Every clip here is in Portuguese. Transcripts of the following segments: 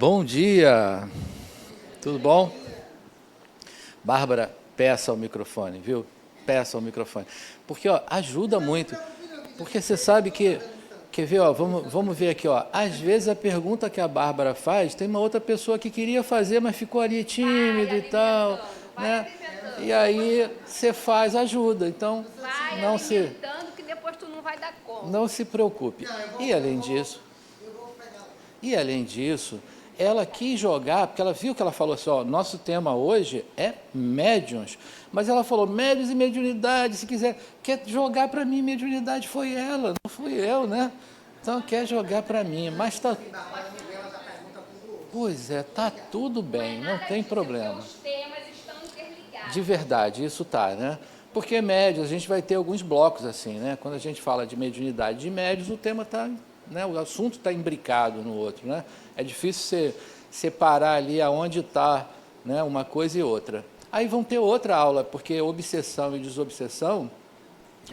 Bom dia, tudo bom? Bárbara, peça o microfone, viu? Peça o microfone. Porque ó, ajuda muito. Porque você sabe que, quer ver, ó, vamos ver aqui, ó. Às vezes a pergunta que a Bárbara faz, tem uma outra pessoa que queria fazer, mas ficou ali tímido e tal, né? E aí você faz, ajuda. Então, Que depois tu não vai dar conta. não se preocupe. E além disso, ela quis jogar, porque ela viu que ela falou assim, ó, nosso tema hoje é médiuns, mas ela falou médiuns e mediunidade, se quiser, quer jogar para mim, mediunidade foi ela, não fui eu, né? Então quer jogar para mim, mas tá, pois é, tá tudo bem, não tem problema. Os temas estão interligados. De verdade, isso tá, né? Porque médios, a gente vai ter alguns blocos assim, né? Quando a gente fala de mediunidade de médios, o tema está, né? O assunto está imbricado no outro, né? É difícil você separar ali aonde está, né, uma coisa e outra. Aí vão ter outra aula, porque obsessão e desobsessão,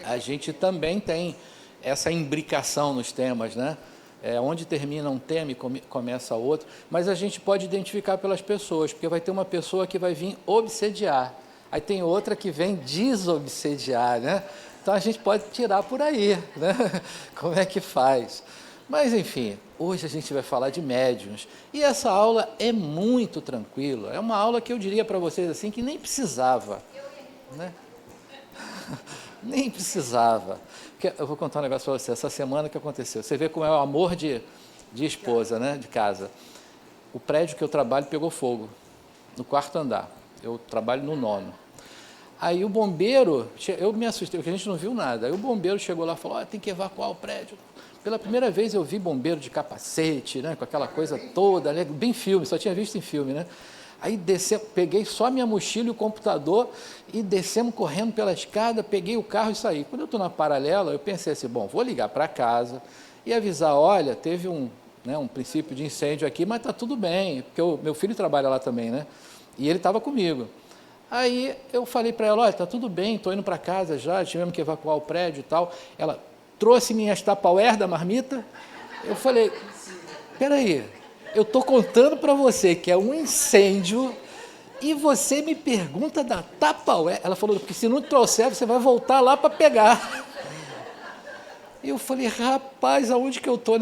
a gente também tem essa imbricação nos temas, né? Onde termina um tema e começa outro, mas a gente pode identificar pelas pessoas, porque vai ter uma pessoa que vai vir obsediar, aí tem outra que vem desobsediar, né? Então a gente pode tirar por aí, né? Como é que faz? Mas enfim, hoje a gente vai falar de médiuns, e essa aula é muito tranquila, é uma aula que eu diria para vocês assim, que nem precisava, né? Nem precisava. Eu vou contar um negócio para você. Essa semana que aconteceu. Você vê como é o amor de esposa, né? De casa. O prédio que eu trabalho pegou fogo, no 4º andar. Eu trabalho no 9º. Aí o bombeiro, eu me assustei, porque a gente não viu nada. Aí o bombeiro chegou lá e falou, tem que evacuar o prédio. Pela primeira vez eu vi bombeiro de capacete, né? Com aquela coisa toda, né? Bem filme, só tinha visto em filme, né? Aí peguei só minha mochila e o computador e descemos correndo pela escada, peguei o carro e saí. Quando eu estou na paralela, eu pensei assim, bom, vou ligar para casa e avisar, olha, teve um princípio de incêndio aqui, mas está tudo bem, porque meu filho trabalha lá também, né? E ele estava comigo. Aí eu falei para ela, olha, está tudo bem, estou indo para casa já, tivemos que evacuar o prédio e tal. Ela trouxe minhas Tupperware da marmita. Eu falei, peraí, eu estou contando para você que é um incêndio e você me pergunta da Tupperware. Ela falou, porque se não trouxer, você vai voltar lá para pegar. E eu falei, rapaz, aonde que eu estou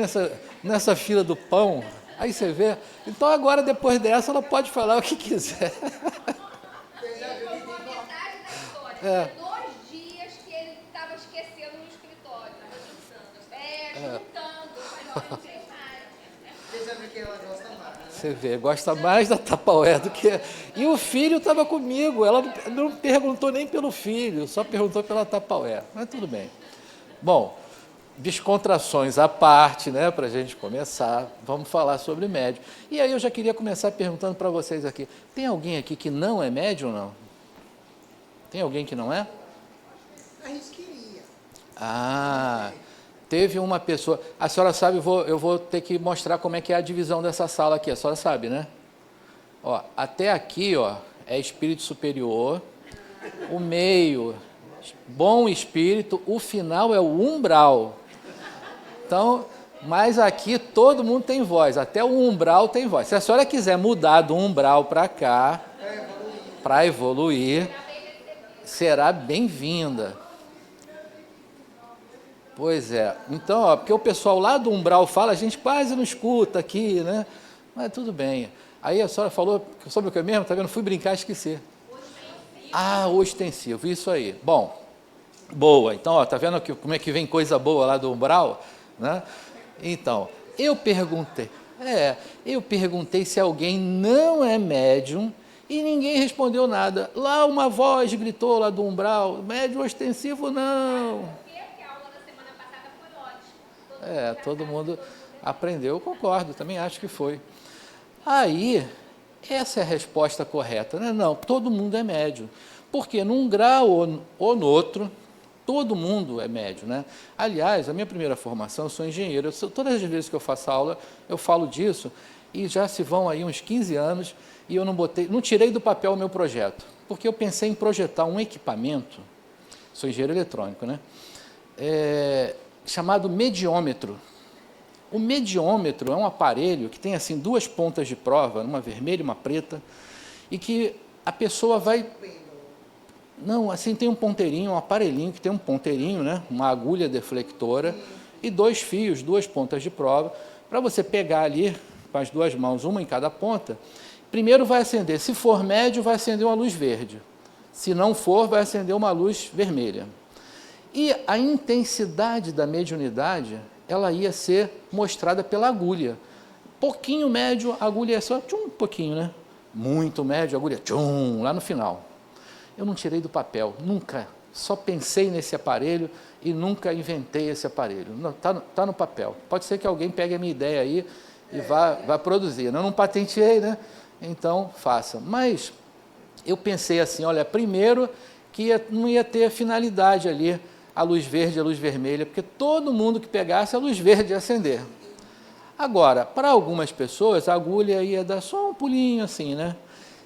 nessa fila do pão? Aí você vê. Então agora, depois dessa, ela pode falar o que quiser. É. 2 dias que ele estava esquecendo no escritório. Juntando. Não sei mais. Você vê, gosta mais da Tupperware do que... E o filho estava comigo, ela não perguntou nem pelo filho, só perguntou pela Tupperware. Mas tudo bem. Bom, descontrações à parte, né, para a gente começar, vamos falar sobre médium. E aí eu já queria começar perguntando para vocês aqui, tem alguém aqui que não é médium, não? Tem alguém que não é? A gente queria. Ah, teve uma pessoa... A senhora sabe, eu vou ter que mostrar como é que é a divisão dessa sala aqui, a senhora sabe, né? Ó, até aqui, ó, é espírito superior, o meio, bom espírito, o final é o umbral. Então, mas aqui todo mundo tem voz, até o umbral tem voz. Se a senhora quiser mudar do umbral para cá, para evoluir, será bem-vinda. Pois é. Então, ó, porque o pessoal lá do umbral fala, a gente quase não escuta aqui, né? Mas tudo bem. Aí a senhora falou sobre o que mesmo? Tá vendo? Fui brincar e esqueci. Ah, ostensivo, isso aí. Bom, boa. Então, ó, tá vendo como é que vem coisa boa lá do umbral? Né? Então, eu perguntei se alguém não é médium e ninguém respondeu nada. Lá uma voz gritou lá do umbral, médium ostensivo não. Todo mundo aprendeu, eu concordo, também acho que foi. Aí, essa é a resposta correta, né? Não, todo mundo é médium. Porque num grau ou no outro, todo mundo é médium, né? Aliás, a minha primeira formação, eu sou engenheiro. Todas as vezes que eu faço aula, eu falo disso, e já se vão aí uns 15 anos, e eu não tirei do papel o meu projeto, porque eu pensei em projetar um equipamento, sou engenheiro eletrônico, né? Chamado mediômetro. O mediômetro é um aparelho que tem assim 2 pontas de prova, uma vermelha e uma preta, e que a pessoa vai... Não, assim tem um ponteirinho, um aparelhinho que tem um ponteirinho, né? Uma agulha deflectora e 2 fios, 2 pontas de prova, para você pegar ali com as 2 mãos, uma em cada ponta. Primeiro vai acender, se for médio, vai acender uma luz verde. Se não for, vai acender uma luz vermelha. E a intensidade da mediunidade, ela ia ser mostrada pela agulha. Pouquinho médio, a agulha é só tchum, pouquinho, né? Muito médio, a agulha tchum, lá no final. Eu não tirei do papel, nunca. Só pensei nesse aparelho e nunca inventei esse aparelho. Está no papel. Pode ser que alguém pegue a minha ideia aí e vá produzir. Eu não patenteei, né? Então, faça. Mas eu pensei assim, olha, primeiro que não ia ter finalidade ali, a luz verde e a luz vermelha, porque todo mundo que pegasse a luz verde ia acender. Agora, para algumas pessoas, a agulha ia dar só um pulinho assim, né?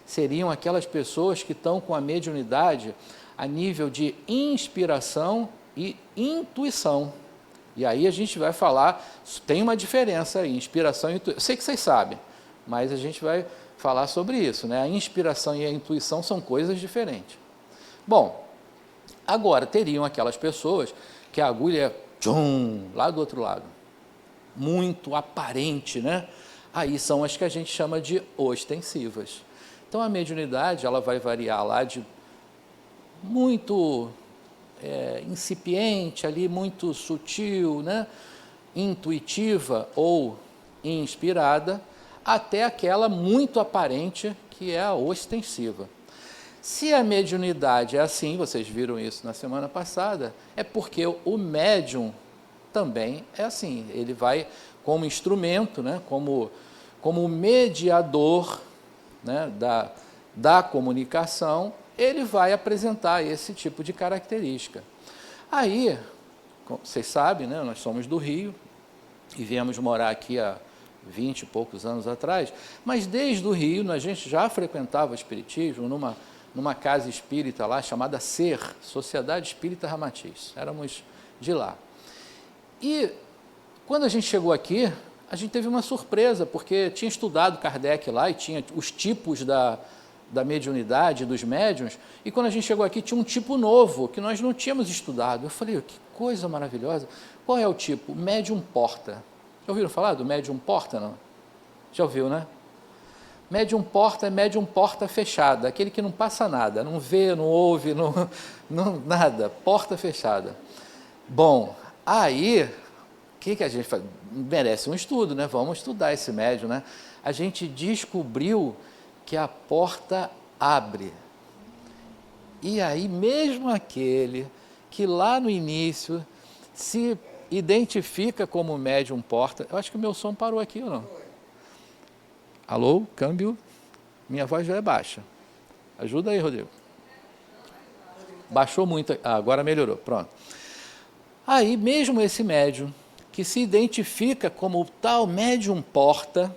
Seriam aquelas pessoas que estão com a mediunidade a nível de inspiração e intuição. E aí a gente vai falar, tem uma diferença aí, inspiração e intuição. Eu sei que vocês sabem, mas a gente vai falar sobre isso, né? A inspiração e a intuição são coisas diferentes. Bom, agora teriam aquelas pessoas que a agulha é tchum, lá do outro lado, muito aparente, né? Aí são as que a gente chama de ostensivas. Então a mediunidade ela vai variar lá de muito incipiente, ali muito sutil, né? Intuitiva ou inspirada, até aquela muito aparente que é a ostensiva. Se a mediunidade é assim, vocês viram isso na semana passada, é porque o médium também é assim, ele vai como instrumento, né, como mediador, né, da comunicação, ele vai apresentar esse tipo de característica. Aí, vocês sabem, né, nós somos do Rio e viemos morar aqui há 20 e poucos anos atrás, mas desde o Rio a gente já frequentava o espiritismo numa casa espírita lá chamada SER, Sociedade Espírita Ramatiz. Éramos de lá. E quando a gente chegou aqui, a gente teve uma surpresa, porque tinha estudado Kardec lá e tinha os tipos da mediunidade, dos médiuns, e quando a gente chegou aqui tinha um tipo novo, que nós não tínhamos estudado. Eu falei, que coisa maravilhosa. Qual é o tipo? Médium porta. Já ouviram falar do médium porta, não? Já ouviu, né? Médium porta é médium porta fechada, aquele que não passa nada, não vê, não ouve, nada, porta fechada. Bom, aí, o que a gente faz? Merece um estudo, né? Vamos estudar esse médium, né? A gente descobriu que a porta abre. E aí, mesmo aquele que lá no início se identifica como médium porta, eu acho que o meu som parou aqui ou não? Alô, câmbio, minha voz já é baixa. Ajuda aí, Rodrigo. Baixou muito, agora melhorou, pronto. Aí, mesmo esse médium, que se identifica como o tal médium porta,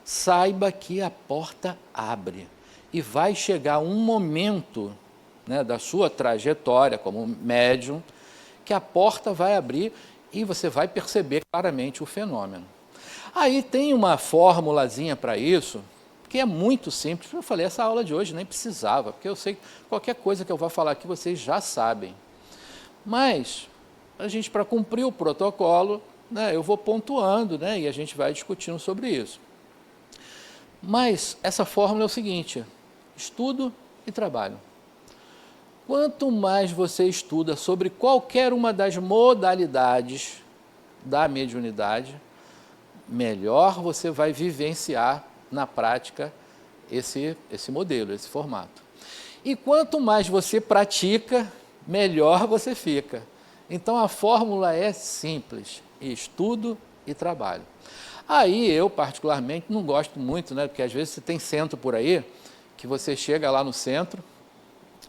saiba que a porta abre. E vai chegar um momento, né, da sua trajetória como médium, que a porta vai abrir e você vai perceber claramente o fenômeno. Aí tem uma formulazinha para isso, que é muito simples. Eu falei, essa aula de hoje nem precisava, porque eu sei que qualquer coisa que eu vou falar aqui vocês já sabem. Mas, a gente, para cumprir o protocolo, né, eu vou pontuando, né, e a gente vai discutindo sobre isso. Mas essa fórmula é o seguinte, estudo e trabalho. Quanto mais você estuda sobre qualquer uma das modalidades da mediunidade, melhor você vai vivenciar na prática esse modelo, esse formato. E quanto mais você pratica, melhor você fica. Então a fórmula é simples, estudo e trabalho. Aí eu particularmente não gosto muito, né, porque às vezes você tem centro por aí, que você chega lá no centro,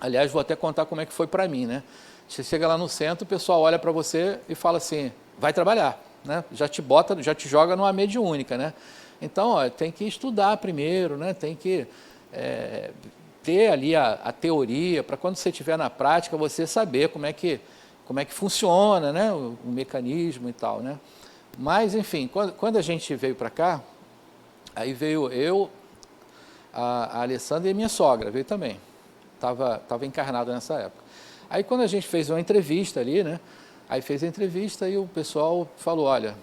aliás vou até contar como é que foi para mim, né? Você chega lá no centro, o pessoal olha para você e fala assim, vai trabalhar. Né? Já te joga numa mediúnica, né? Então, ó, tem que estudar primeiro, né? Tem que ter ali a teoria, para quando você estiver na prática, você saber como é que funciona, né? O mecanismo e tal, né? Mas, enfim, quando a gente veio para cá, aí veio eu, a Alessandra e a minha sogra, veio também. Tava encarnado nessa época. Aí quando a gente fez uma entrevista ali, né? Aí fez a entrevista e o pessoal falou, olha,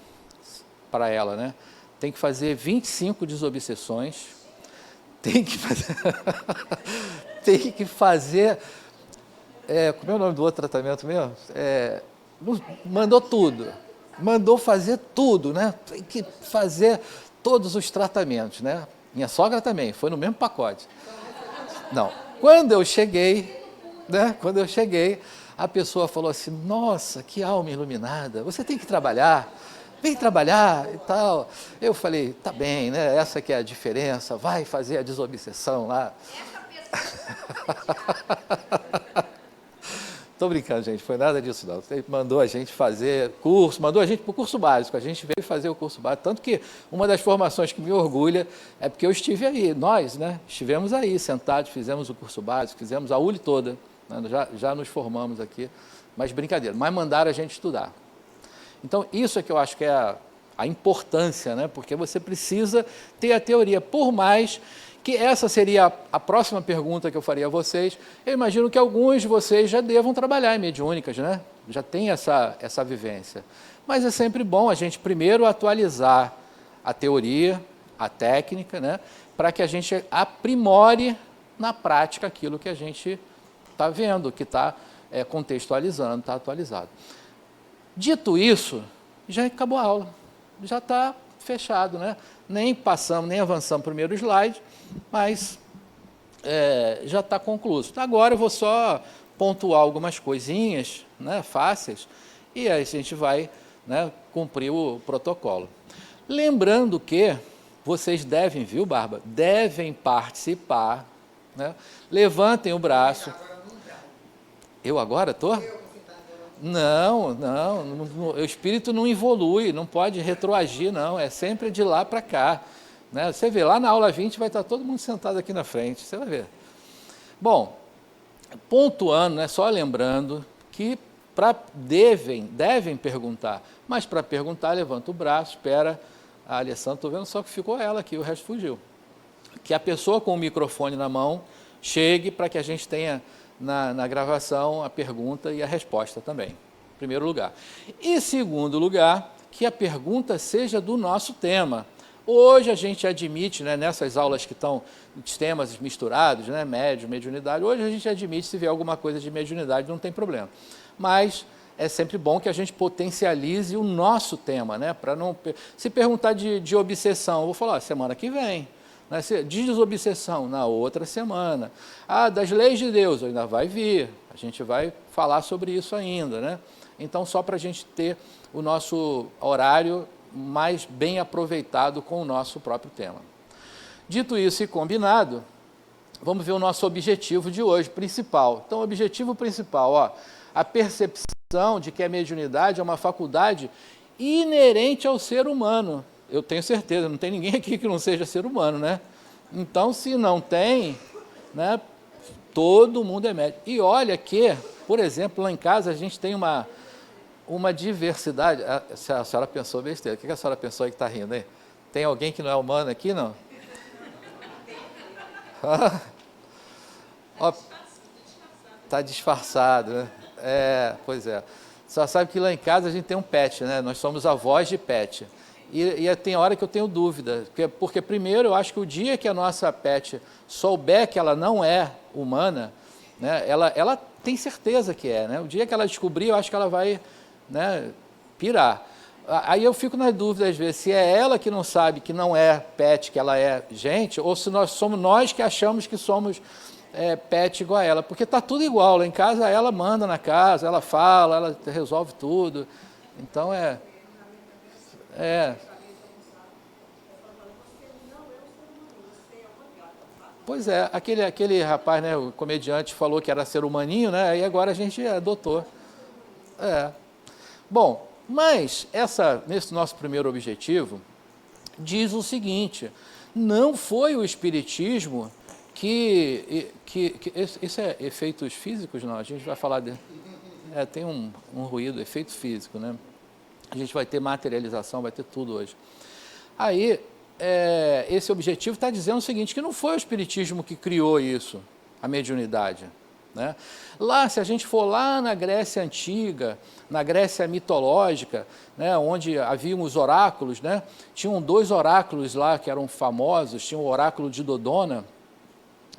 para ela, né? Tem que fazer 25 desobsessões, tem que fazer, tem que fazer, como é o nome do outro tratamento mesmo? Mandou tudo, mandou fazer tudo, né? Tem que fazer todos os tratamentos, né? Minha sogra também, foi no mesmo pacote. Não, quando eu cheguei, né? Quando eu cheguei, a pessoa falou assim, nossa, que alma iluminada, você tem que trabalhar, vem trabalhar e tal. Eu falei, tá bem, né? Essa que é a diferença, vai fazer a desobsessão lá. Estou brincando, gente, foi nada disso não. Ele mandou a gente fazer curso, mandou a gente para o curso básico, a gente veio fazer o curso básico, tanto que uma das formações que me orgulha é porque eu estive aí, nós, né, estivemos aí sentados, fizemos o curso básico, fizemos a ULI toda, né, já nos formamos aqui, mas brincadeira, mas mandaram a gente estudar. Então, isso é que eu acho que é a importância, né, porque você precisa ter a teoria, por mais que essa seria a próxima pergunta que eu faria a vocês. Eu imagino que alguns de vocês já devam trabalhar em mediúnicas, né? Já tem essa vivência. Mas é sempre bom a gente primeiro atualizar a teoria, a técnica, né? Para que a gente aprimore na prática aquilo que a gente está vendo, que está contextualizando, está atualizado. Dito isso, já acabou a aula, já está fechado, né? Nem passamos, nem avançamos o primeiro slide, mas já está concluído. Agora eu vou só pontuar algumas coisinhas, né, fáceis, e aí a gente vai, né, cumprir o protocolo. Lembrando que vocês devem, viu, Barba? Devem participar, né? Levantem o braço. Eu agora estou? Não, o espírito não evolui, não pode retroagir, não, é sempre de lá para cá. Né? Você vê, lá na aula 20 vai estar todo mundo sentado aqui na frente, você vai ver. Bom, pontuando, né, só lembrando que devem perguntar, mas para perguntar, levanta o braço, espera, a Alessandra, estou vendo só que ficou ela aqui, o resto fugiu. Que a pessoa com o microfone na mão chegue para que a gente tenha na gravação a pergunta e a resposta também, em primeiro lugar. E segundo lugar, que a pergunta seja do nosso tema. Hoje a gente admite, né, nessas aulas que estão os temas misturados, né, médium, mediunidade, hoje a gente admite se vier alguma coisa de mediunidade, não tem problema. Mas é sempre bom que a gente potencialize o nosso tema, né, para não... Se perguntar de obsessão, eu vou falar, semana que vem. Né, de desobsessão, na outra semana. Das leis de Deus, ainda vai vir, a gente vai falar sobre isso ainda, né? Então, só para a gente ter o nosso horário mais bem aproveitado com o nosso próprio tema. Dito isso e combinado, vamos ver o nosso objetivo de hoje, principal. Então, o objetivo principal, a percepção de que a mediunidade é uma faculdade inerente ao ser humano. Eu tenho certeza, não tem ninguém aqui que não seja ser humano, né? Então, se não tem, né, todo mundo é médium. E olha que, por exemplo, lá em casa a gente tem uma diversidade. A senhora pensou besteira. O que a senhora pensou aí que está rindo aí? Tem alguém que não é humano aqui, não? Está disfarçado, né? Pois é. Só sabe que lá em casa a gente tem um pet, né? Nós somos avós de pet. E tem hora que eu tenho dúvida, porque primeiro eu acho que o dia que a nossa pet souber que ela não é humana, né, ela tem certeza que é, né? O dia que ela descobrir, eu acho que ela vai, né, pirar. Aí eu fico na dúvida às vezes, se é ela que não sabe que não é pet, que ela é gente, ou se somos nós que achamos que somos pet igual a ela, porque está tudo igual, lá em casa ela manda na casa, ela fala, ela resolve tudo, então Pois é, aquele rapaz, né, o comediante falou que era ser humaninho, né, e agora a gente adotou. Bom, mas nesse nosso primeiro objetivo, diz o seguinte, não foi o Espiritismo isso é efeitos físicos? Não, a gente vai falar tem um ruído, efeito físico, né? A gente vai ter materialização, vai ter tudo hoje. Aí, esse objetivo está dizendo o seguinte, que não foi o Espiritismo que criou isso, a mediunidade. Né? Lá, se a gente for lá na Grécia Antiga, na Grécia mitológica, né, onde haviam os oráculos, né, tinham 2 oráculos lá que eram famosos, tinha o oráculo de Dodona,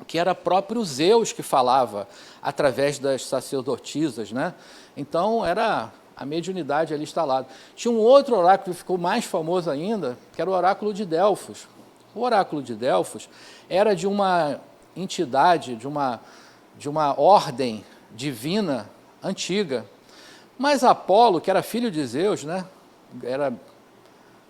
que era próprio Zeus que falava através das sacerdotisas, né? Então, era a mediunidade ali instalada. Tinha um outro oráculo que ficou mais famoso ainda, que era o oráculo de Delfos. O oráculo de Delfos era de uma entidade, de uma ordem divina antiga. Mas Apolo, que era filho de Zeus, né, era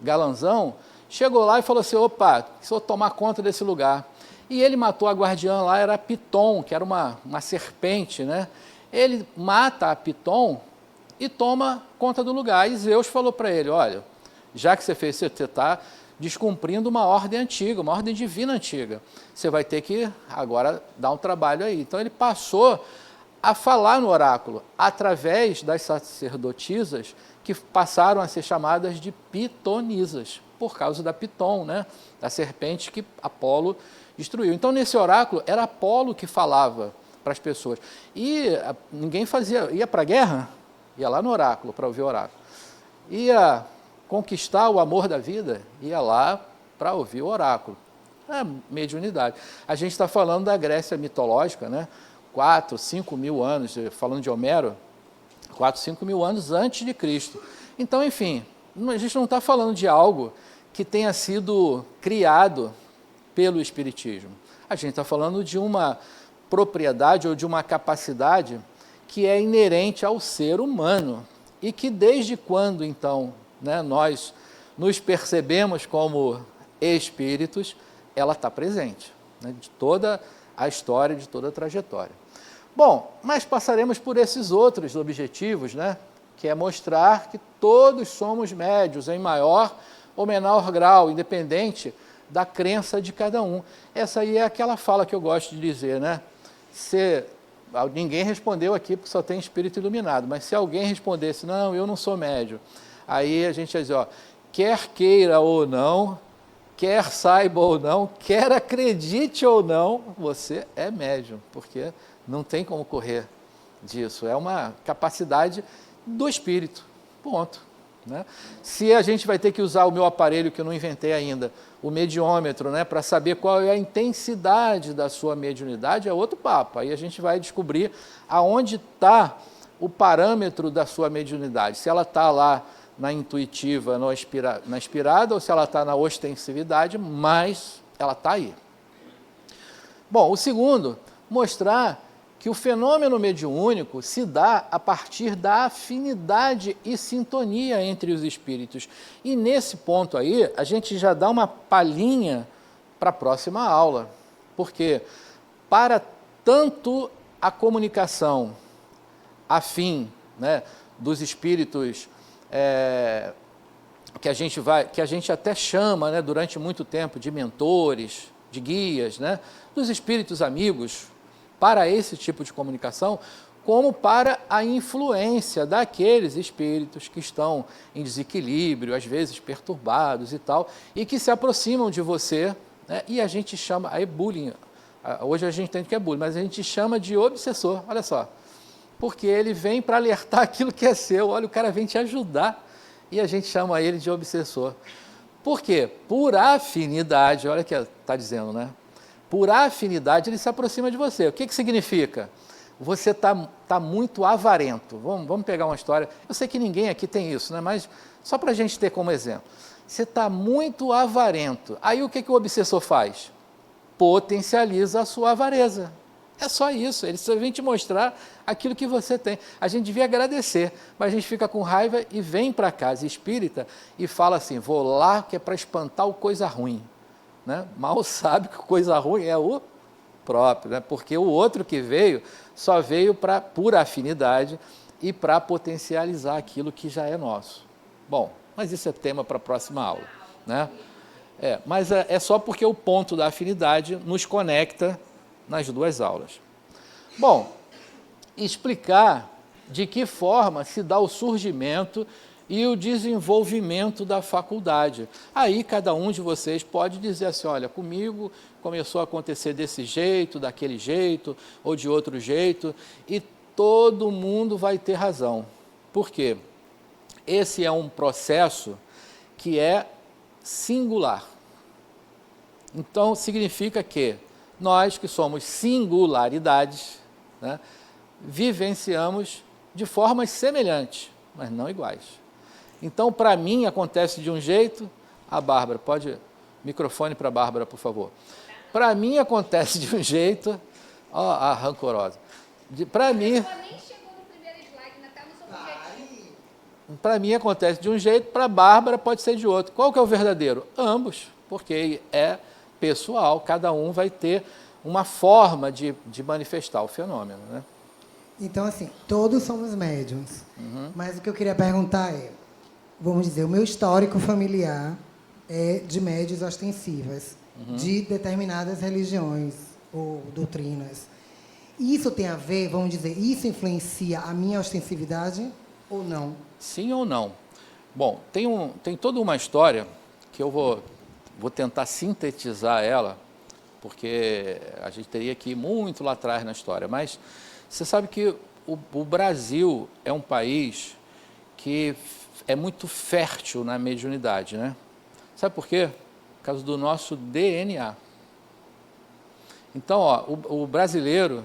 galanzão, chegou lá e falou assim, opa, preciso tomar conta desse lugar. E ele matou a guardiã lá, era Piton, que era uma serpente, né? Ele mata a Piton e toma conta do lugar. E Zeus falou para ele, olha, já que você fez isso, você está descumprindo uma ordem antiga, uma ordem divina antiga. Você vai ter que agora dar um trabalho aí. Então ele passou a falar no oráculo, através das sacerdotisas, que passaram a ser chamadas de pitonisas, por causa da Piton, né? Da serpente que Apolo destruiu. Então, nesse oráculo, era Apolo que falava para as pessoas. E ninguém ia para a guerra, ia lá no oráculo para ouvir o oráculo. Ia conquistar o amor da vida, ia lá para ouvir o oráculo. É mediunidade. A gente está falando da Grécia mitológica, né? 4, 5 mil anos, falando de Homero, 4, 5 mil anos antes de Cristo. Então, enfim, a gente não está falando de algo que tenha sido criado pelo Espiritismo. A gente está falando de uma propriedade ou de uma capacidade que é inerente ao ser humano e que desde quando, então, né, nós nos percebemos como espíritos, ela está presente, né, de toda a história, de toda a trajetória. Bom, mas passaremos por esses outros objetivos, né, que é mostrar que todos somos médios em maior ou menor grau, independente da crença de cada um. Essa aí é aquela fala que eu gosto de dizer, né? Ninguém respondeu aqui porque só tem espírito iluminado, mas se alguém respondesse, não, eu não sou médium, aí a gente ia dizer, ó, quer queira ou não, quer saiba ou não, quer acredite ou não, você é médium, porque não tem como correr disso, é uma capacidade do espírito, ponto. Né? Se a gente vai ter que usar o meu aparelho que eu não inventei ainda, o mediômetro, né, para saber qual é a intensidade da sua mediunidade, é outro papo. Aí a gente vai descobrir aonde está o parâmetro da sua mediunidade. Se ela está lá na intuitiva, na inspirada, ou se ela está na ostensividade, mas ela está aí. Bom, o segundo, mostrar que o fenômeno mediúnico se dá a partir da afinidade e sintonia entre os espíritos. E nesse ponto aí, a gente já dá uma palhinha para a próxima aula, porque para tanto a comunicação afim, né, dos espíritos que a gente até chama, né, durante muito tempo de mentores, de guias, né, dos espíritos amigos, para esse tipo de comunicação, como para a influência daqueles espíritos que estão em desequilíbrio, às vezes perturbados e tal, e que se aproximam de você, né? E a gente chama, aí bullying, hoje a gente entende que é bullying, mas a gente chama de obsessor, olha só, porque ele vem para alertar aquilo que é seu, olha, o cara vem te ajudar, e a gente chama ele de obsessor. Por quê? Por afinidade, olha o que está dizendo, né? Por afinidade, ele se aproxima de você. O que significa? Você tá muito avarento. Vamos pegar uma história. Eu sei que ninguém aqui tem isso, né? Mas só para a gente ter como exemplo. Você está muito avarento. Aí o que o obsessor faz? Potencializa a sua avareza. É só isso. Ele só vem te mostrar aquilo que você tem. A gente devia agradecer, mas a gente fica com raiva e vem para casa espírita e fala assim, vou lá que é para espantar o coisa ruim. Né? Mal sabe que coisa ruim é o próprio, né? Porque o outro que veio, só veio para pura afinidade e para potencializar aquilo que já é nosso. Bom, mas isso é tema para a próxima aula. Né? Mas é só porque o ponto da afinidade nos conecta nas duas aulas. Bom, explicar de que forma se dá o surgimento e o desenvolvimento da faculdade. Aí cada um de vocês pode dizer assim, olha, comigo começou a acontecer desse jeito, daquele jeito, ou de outro jeito, e todo mundo vai ter razão. Por quê? Esse é um processo que é singular. Então, significa que nós, que somos singularidades, né, vivenciamos de formas semelhantes, mas não iguais. Então, para mim, acontece de um jeito... A Bárbara, pode... Microfone para a Bárbara, por favor. Para mim, acontece de um jeito... Ó, a rancorosa. Para mim... Ela nem chegou no primeiro slide, ainda está no seu objetivo. Para mim acontece de um jeito, para a Bárbara pode ser de outro. Qual que é o verdadeiro? Ambos, porque é pessoal, cada um vai ter uma forma de manifestar o fenômeno, né? Então, assim, todos somos médiums. Mas o que eu queria perguntar é, vamos dizer, o meu histórico familiar é de médiuns ostensivas, de determinadas religiões ou doutrinas. Isso tem a ver, vamos dizer, isso influencia a minha ostensividade ou não? Sim ou não? Bom, tem toda uma história que eu vou tentar sintetizar ela, porque a gente teria que ir muito lá atrás na história, mas você sabe que o Brasil é um país que é muito fértil na mediunidade, né? Sabe por quê? Por causa do nosso DNA. Então, ó, o brasileiro,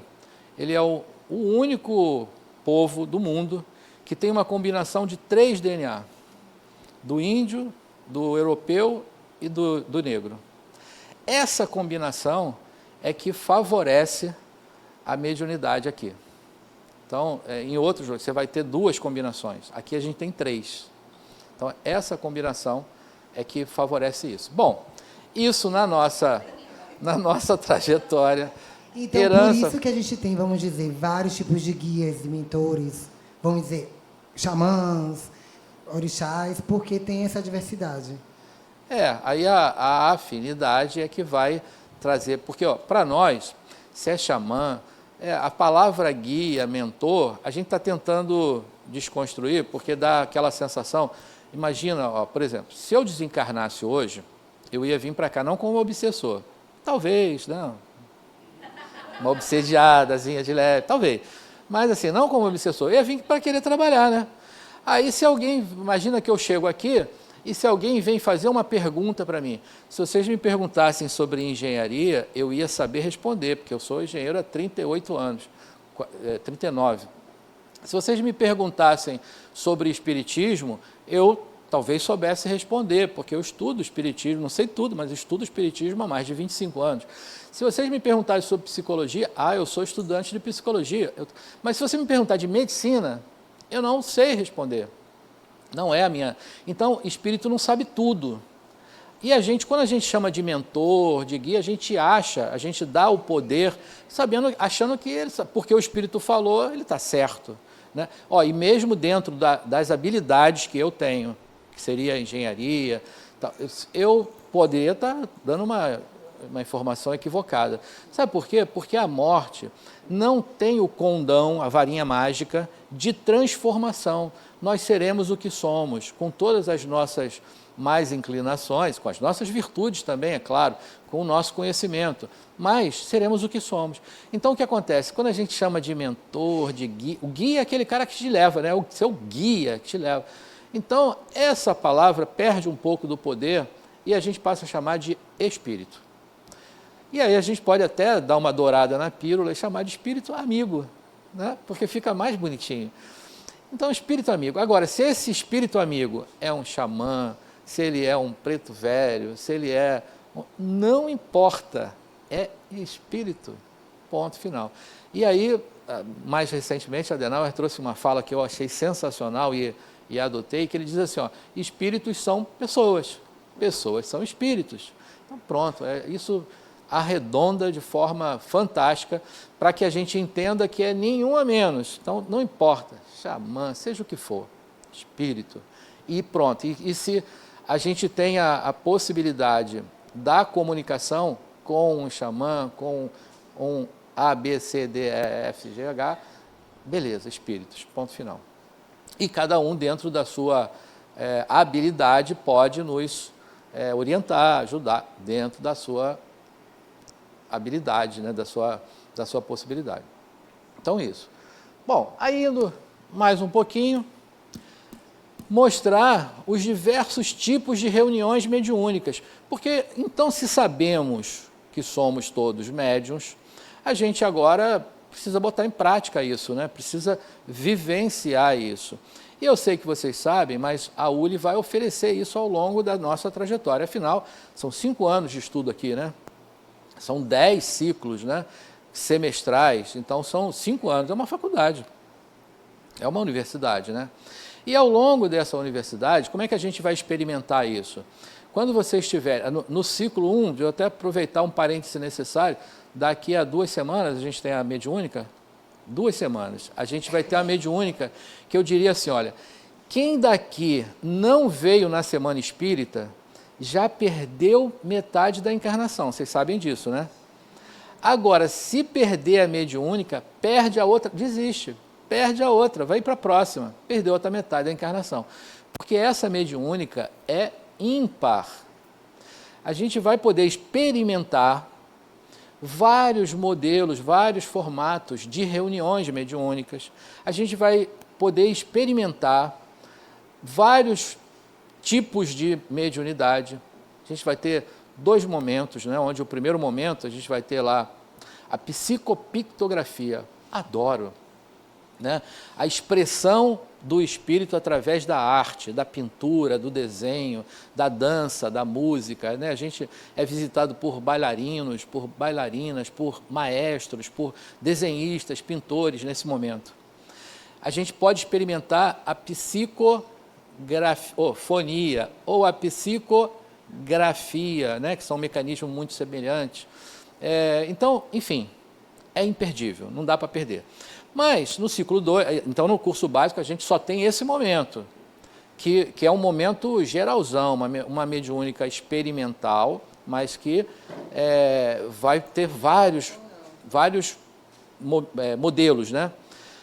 ele é o único povo do mundo que tem uma combinação de 3 DNA, do índio, do europeu e do negro. Essa combinação é que favorece a mediunidade aqui. Então, em outros jogos, você vai ter 2 combinações. Aqui a gente tem 3. Então, essa combinação é que favorece isso. Bom, isso na nossa trajetória. Então, herança... por isso que a gente tem, vamos dizer, vários tipos de guias e mentores, vamos dizer, xamãs, orixás, porque tem essa diversidade. Aí a afinidade é que vai trazer, porque para nós, se é xamã, a palavra guia, mentor, a gente está tentando desconstruir, porque dá aquela sensação, imagina, por exemplo, se eu desencarnasse hoje, eu ia vir para cá não como obsessor, talvez, não, uma obsediadazinha de leve, talvez, mas assim, não como obsessor, eu ia vir para querer trabalhar, né? Aí se alguém, imagina que eu chego aqui, e se alguém vem fazer uma pergunta para mim, se vocês me perguntassem sobre engenharia, eu ia saber responder, porque eu sou engenheiro há 38 anos, 39. Se vocês me perguntassem sobre espiritismo, eu talvez soubesse responder, porque eu estudo espiritismo, não sei tudo, mas estudo espiritismo há mais de 25 anos. Se vocês me perguntarem sobre psicologia, eu sou estudante de psicologia. Mas se você me perguntar de medicina, eu não sei responder. Não é a minha... Então, espírito não sabe tudo. E a gente, quando a gente chama de mentor, de guia, a gente dá o poder, achando que ele, porque o espírito falou, ele está certo, né? E mesmo dentro das habilidades que eu tenho, que seria a engenharia, eu poderia estar dando uma informação equivocada. Sabe por quê? Porque a morte não tem o condão, a varinha mágica de transformação. Nós seremos o que somos, com todas as nossas mais inclinações, com as nossas virtudes também, é claro, com o nosso conhecimento, mas seremos o que somos. Então, o que acontece? Quando a gente chama de mentor, de guia, o guia é aquele cara que te leva, né? O seu guia que te leva. Então, essa palavra perde um pouco do poder e a gente passa a chamar de espírito. E aí a gente pode até dar uma dourada na pílula e chamar de espírito amigo, né? Porque fica mais bonitinho. Então, espírito amigo. Agora, se esse espírito amigo é um xamã, se ele é um preto velho, se ele é... Não importa, é espírito, ponto final. E aí, mais recentemente, Adenauer trouxe uma fala que eu achei sensacional e adotei, que ele diz assim, espíritos são pessoas, pessoas são espíritos. Então, pronto, isso arredonda de forma fantástica para que a gente entenda que é nenhum a menos. Então, não importa, xamã, seja o que for, espírito, e pronto. E se a gente tem a possibilidade da comunicação com um xamã, com um A, B, C, D, E, F, G, H, beleza, espíritos, ponto final. E cada um dentro da sua a habilidade pode nos orientar, ajudar dentro da sua habilidade, né, da sua possibilidade. Então, isso. Bom, aí indo mais um pouquinho, mostrar os diversos tipos de reuniões mediúnicas. Porque, então, se sabemos que somos todos médiuns, a gente agora precisa botar em prática isso, né? Precisa vivenciar isso. E eu sei que vocês sabem, mas a ULI vai oferecer isso ao longo da nossa trajetória. Afinal, são 5 anos de estudo aqui, né? São 10 ciclos, né, semestrais, então são 5 anos, é uma faculdade, é uma universidade, né? E ao longo dessa universidade, como é que a gente vai experimentar isso? Quando você estiver no ciclo 1, de eu até aproveitar um parêntese necessário, daqui a 2 semanas a gente tem a mediúnica, 2 semanas, a gente vai ter a mediúnica, que eu diria assim, olha, quem daqui não veio na Semana Espírita, já perdeu metade da encarnação, vocês sabem disso, né? Agora, se perder a mediúnica, perde a outra, desiste, perde a outra, vai para a próxima, perdeu a outra metade da encarnação. Porque essa mediúnica é ímpar. A gente vai poder experimentar vários modelos, vários formatos de reuniões mediúnicas. A gente vai poder experimentar vários tipos de mediunidade. A gente vai ter 2 momentos, né, onde o primeiro momento a gente vai ter lá a psicopictografia, adoro, né, a expressão do espírito através da arte, da pintura, do desenho, da dança, da música, né? A gente é visitado por bailarinos, por bailarinas, por maestros, por desenhistas, pintores nesse momento. A gente pode experimentar a fonia ou a psicografia, né, que são mecanismos muito semelhantes. Então, enfim, é imperdível, não dá para perder. Mas no ciclo 2, então no curso básico a gente só tem esse momento, que é um momento geralzão, uma mediúnica experimental, mas que vai ter vários modelos, né?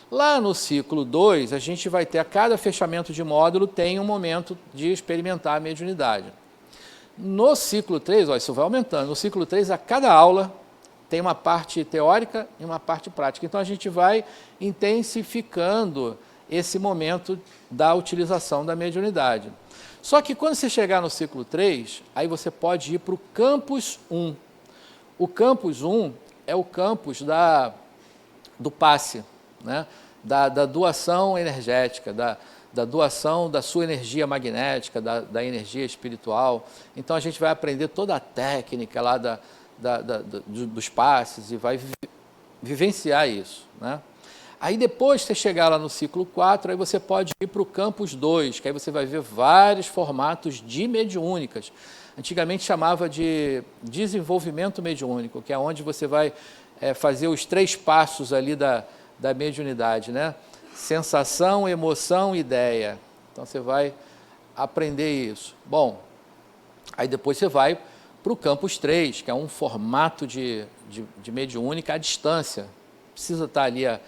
Lá no ciclo 2, a gente vai ter, a cada fechamento de módulo, tem um momento de experimentar a mediunidade. No ciclo 3, isso vai aumentando, no ciclo 3, a cada aula tem uma parte teórica e uma parte prática. Então, a gente vai intensificando esse momento da utilização da mediunidade. Só que quando você chegar no ciclo 3, aí você pode ir para o campus 1. O campus 1 é o campus do passe, né? da doação energética, da doação da sua energia magnética, da energia espiritual. Então, a gente vai aprender toda a técnica lá dos passes e vai vivenciar isso, né? Aí depois você chegar lá no ciclo 4, aí você pode ir para o campus 2, que aí você vai ver vários formatos de mediúnicas. Antigamente chamava de desenvolvimento mediúnico, que é onde você vai fazer os 3 passos ali da mediunidade, né? Sensação, emoção, ideia. Então você vai aprender isso. Bom, aí depois você vai para o campus 3, que é um formato de mediúnica à distância. Precisa estar ali a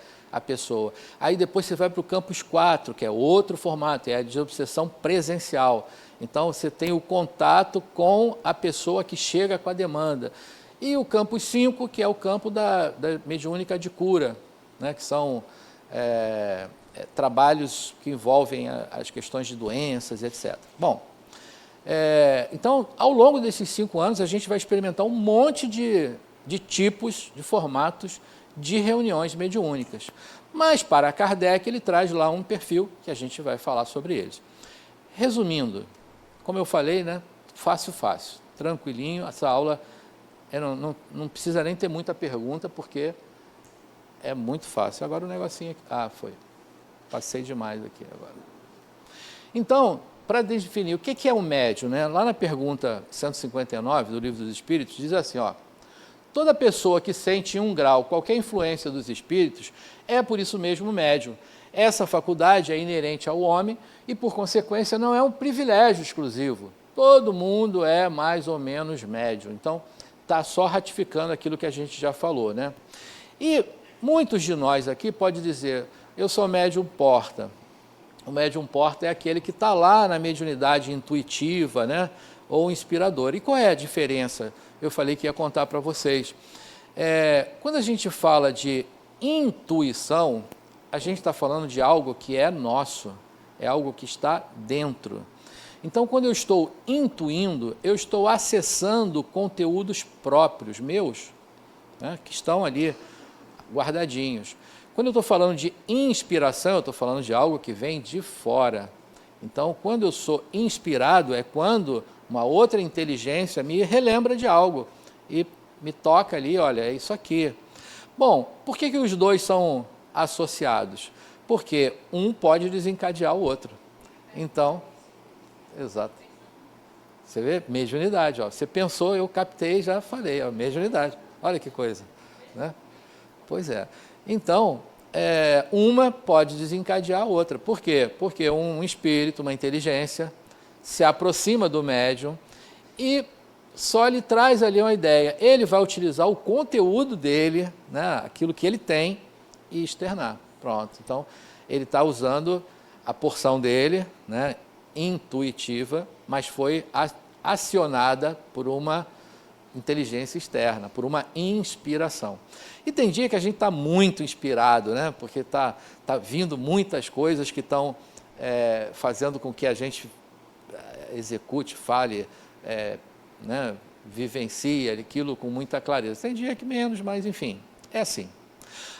pessoa. Aí depois você vai para o campus 4, que é outro formato, é a de obsessão presencial. Então você tem o contato com a pessoa que chega com a demanda. E o campus 5, que é o campo da mediúnica de cura, né, que são trabalhos que envolvem as questões de doenças, etc. Bom, então, ao longo desses 5 anos, a gente vai experimentar um monte de tipos, de formatos de reuniões mediúnicas. Mas, para Kardec, ele traz lá um perfil que a gente vai falar sobre eles. Resumindo, como eu falei, né, fácil, tranquilinho, essa aula não precisa nem ter muita pergunta, porque é muito fácil. Agora o negocinho aqui, foi, passei demais aqui agora. Então, para definir o que é um médium, né? Lá na pergunta 159 do Livro dos Espíritos, diz assim, toda pessoa que sente em 1 grau qualquer influência dos espíritos é, por isso mesmo, médium. Essa faculdade é inerente ao homem e, por consequência, não é um privilégio exclusivo. Todo mundo é mais ou menos médium. Então, está só ratificando aquilo que a gente já falou, né? E muitos de nós aqui podem dizer, eu sou médium porta, O médium porta é aquele que está lá na mediunidade intuitiva, né? Ou inspiradora. E qual é a diferença? Eu falei que ia contar para vocês. Quando a gente fala de intuição, a gente está falando de algo que é nosso, é algo que está dentro. Então, quando eu estou intuindo, eu estou acessando conteúdos próprios, meus, né? Que estão ali guardadinhos. Quando eu estou falando de inspiração, eu estou falando de algo que vem de fora. Então, quando eu sou inspirado, é quando uma outra inteligência me relembra de algo e me toca ali, olha, é isso aqui. Bom, por que os dois são associados? Porque um pode desencadear o outro. Então, exato. Você vê? Mediunidade. Ó. Você pensou, eu captei, já falei. Ó, mediunidade. Olha que coisa. Né? Pois é. Então, uma pode desencadear a outra. Por quê? Porque um espírito, uma inteligência, se aproxima do médium e só lhe traz ali uma ideia. Ele vai utilizar o conteúdo dele, né, aquilo que ele tem, e externar. Pronto. Então, ele está usando a porção dele, né, intuitiva, mas foi acionada por uma inteligência externa, por uma inspiração. E tem dia que a gente está muito inspirado, né? Porque tá vindo muitas coisas que estão fazendo com que a gente execute, fale, né? Vivencie aquilo com muita clareza. Tem dia que menos, mas enfim, é assim.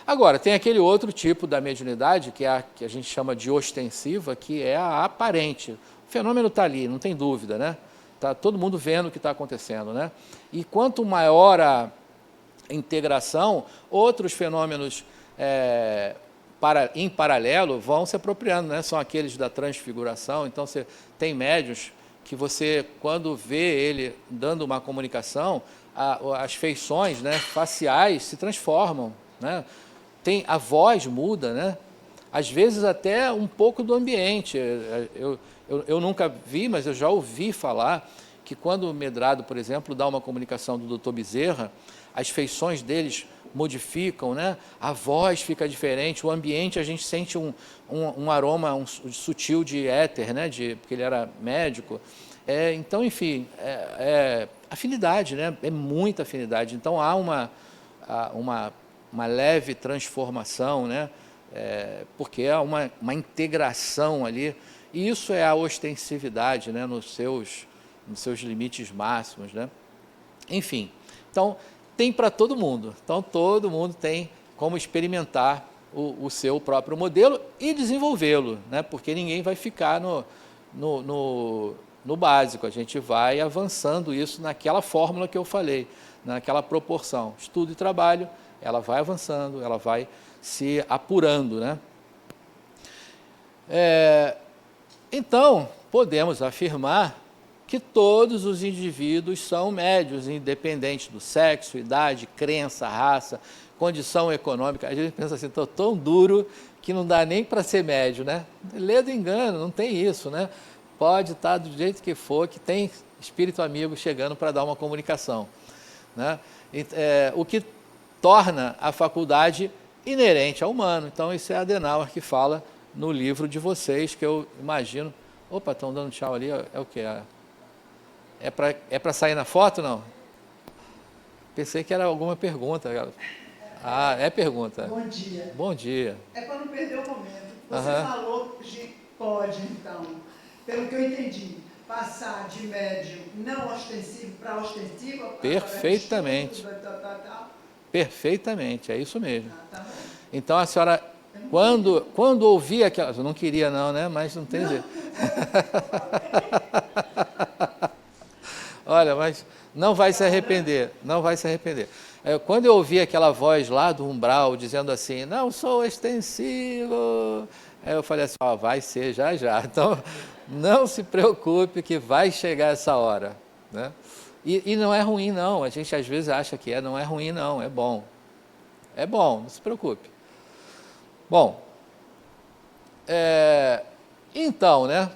Agora, tem aquele outro tipo da mediunidade, que é a que a gente chama de ostensiva, que é a aparente. O fenômeno está ali, não tem dúvida, né? Está todo mundo vendo o que está acontecendo, né? E quanto maior a integração, outros fenômenos em paralelo vão se apropriando, né? São aqueles da transfiguração. Então, você tem médiuns que você, quando vê ele dando uma comunicação, as feições, né, faciais se transformam, né? A voz muda, né? Às vezes até um pouco do ambiente. Eu nunca vi, mas eu já ouvi falar que quando o Medrado, por exemplo, dá uma comunicação do Dr. Bezerra, as feições deles modificam, né? A voz fica diferente, o ambiente a gente sente um aroma sutil de éter, né? Porque ele era médico. Então, enfim, afinidade, né? É muita afinidade. Então, há uma leve transformação, né? Porque é uma integração ali. E isso é a ostensividade, né? Nos seus limites máximos, né? Enfim, então, tem para todo mundo. Então, todo mundo tem como experimentar o seu próprio modelo e desenvolvê-lo, né? Porque ninguém vai ficar no básico. A gente vai avançando isso naquela fórmula que eu falei, naquela proporção. Estudo e trabalho, ela vai avançando, ela vai se apurando, né? Então, podemos afirmar que todos os indivíduos são médios, independente do sexo, idade, crença, raça, condição econômica. A gente pensa assim, estou tão duro que não dá nem para ser médio, né? Lê do engano, não tem isso, né? Pode estar do jeito que for, que tem espírito amigo chegando para dar uma comunicação, né? O que torna a faculdade inerente ao humano. Então, isso é Adenauer que fala no livro de vocês, que eu imagino... Opa, estão dando tchau ali, é o quê? É para sair na foto, não? Pensei que era alguma pergunta. É pergunta. Bom dia. Bom dia. É para não perder o momento. Você falou de pode, então, pelo que eu entendi, passar de médium não ostensivo para ostensivo. Perfeitamente. Tal. Perfeitamente, é isso mesmo. Tá bom. Então, a senhora, quando ouvia aquela... Eu não queria não, né? Mas não tem jeito. Olha, mas não vai se arrepender, não vai se arrepender. Quando eu ouvi aquela voz lá do umbral dizendo assim, não sou extensivo, eu falei assim, vai ser já já. Então, não se preocupe que vai chegar essa hora, né? E não é ruim não, a gente às vezes acha que não é ruim não, é bom. É bom, não se preocupe. Bom, então, né?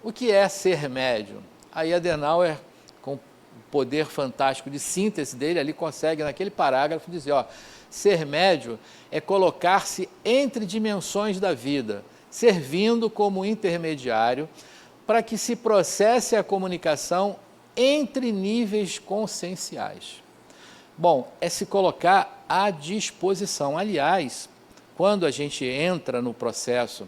O que é ser médium? Aí Adenauer, com o poder fantástico de síntese dele, ali consegue, naquele parágrafo, dizer, ser médium é colocar-se entre dimensões da vida, servindo como intermediário para que se processe a comunicação entre níveis conscienciais. Bom, é se colocar à disposição. Aliás, quando a gente entra no processo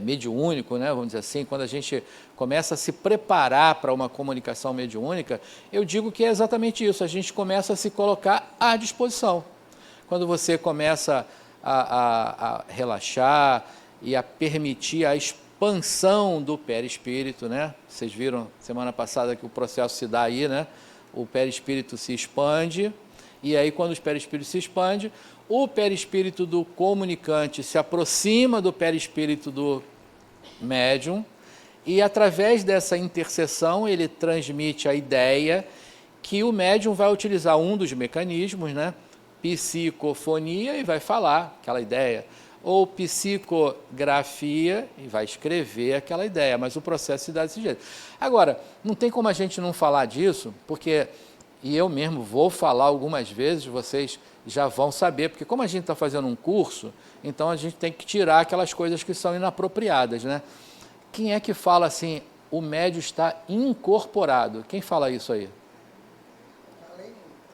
mediúnico, né, vamos dizer assim, quando a gente começa a se preparar para uma comunicação mediúnica, eu digo que é exatamente isso, a gente começa a se colocar à disposição. Quando você começa a relaxar e a permitir a expansão do perispírito, né? Vocês viram semana passada que o processo se dá aí, né? O perispírito se expande, e aí quando o perispírito se expande, o perispírito do comunicante se aproxima do perispírito do médium, e através dessa interseção ele transmite a ideia que o médium vai utilizar um dos mecanismos, né? Psicofonia, e vai falar aquela ideia, ou psicografia, e vai escrever aquela ideia, mas o processo se dá desse jeito. Agora, não tem como a gente não falar disso, porque, e eu mesmo vou falar algumas vezes, vocês já vão saber, porque como a gente está fazendo um curso, então a gente tem que tirar aquelas coisas que são inapropriadas, né? Quem é que fala assim, o médium está incorporado? Quem fala isso aí?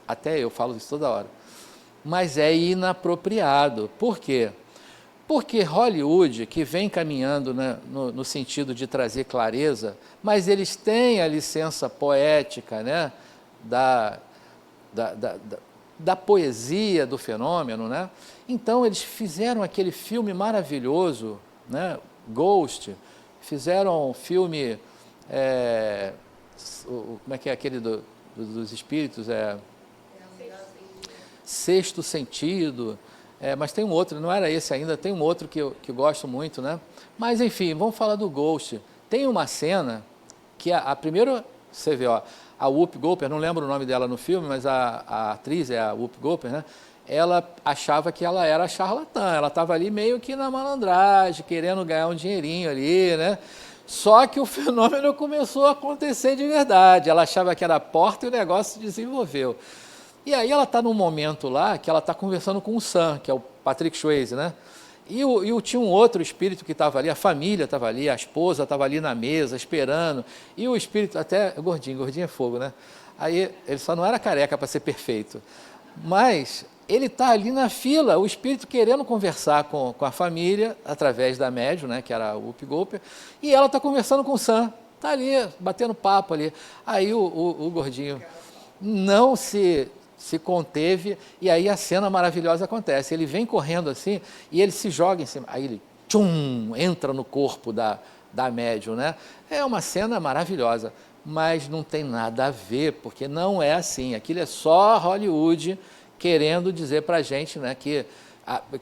Até eu falo isso toda hora. Mas é inapropriado. Por quê? Porque Hollywood, que vem caminhando, né, no sentido de trazer clareza, mas eles têm a licença poética, né, da poesia do fenômeno, né? Então eles fizeram aquele filme maravilhoso, né, Ghost, fizeram um filme, como é que é aquele dos espíritos, Sexto Sentido, mas tem um outro, não era esse ainda, tem um outro que eu gosto muito, né? Mas enfim, vamos falar do Ghost. Tem uma cena que a primeira, você vê, ó, a Whoopi Goldberg, não lembro o nome dela no filme, mas a atriz é a Whoopi Goldberg, né? Ela achava que ela era charlatã, ela estava ali meio que na malandragem, querendo ganhar um dinheirinho ali, né? Só que o fenômeno começou a acontecer de verdade, ela achava que era a porta e o negócio se desenvolveu. E aí ela está num momento lá que ela está conversando com o Sam, que é o Patrick Swayze, né? E tinha um outro espírito que estava ali, a família estava ali, a esposa estava ali na mesa, esperando. E o espírito, até gordinho é fogo, né? Aí ele só não era careca para ser perfeito. Mas ele está ali na fila, o espírito querendo conversar com a família, através da médium, né, que era a Whoopi Goldberg, e ela está conversando com o Sam, está ali, batendo papo ali. Aí o gordinho não se conteve, e aí a cena maravilhosa acontece. Ele vem correndo assim, e ele se joga em cima, aí ele entra no corpo da médium, né? É uma cena maravilhosa, mas não tem nada a ver, porque não é assim. Aquilo é só Hollywood querendo dizer para a gente, né,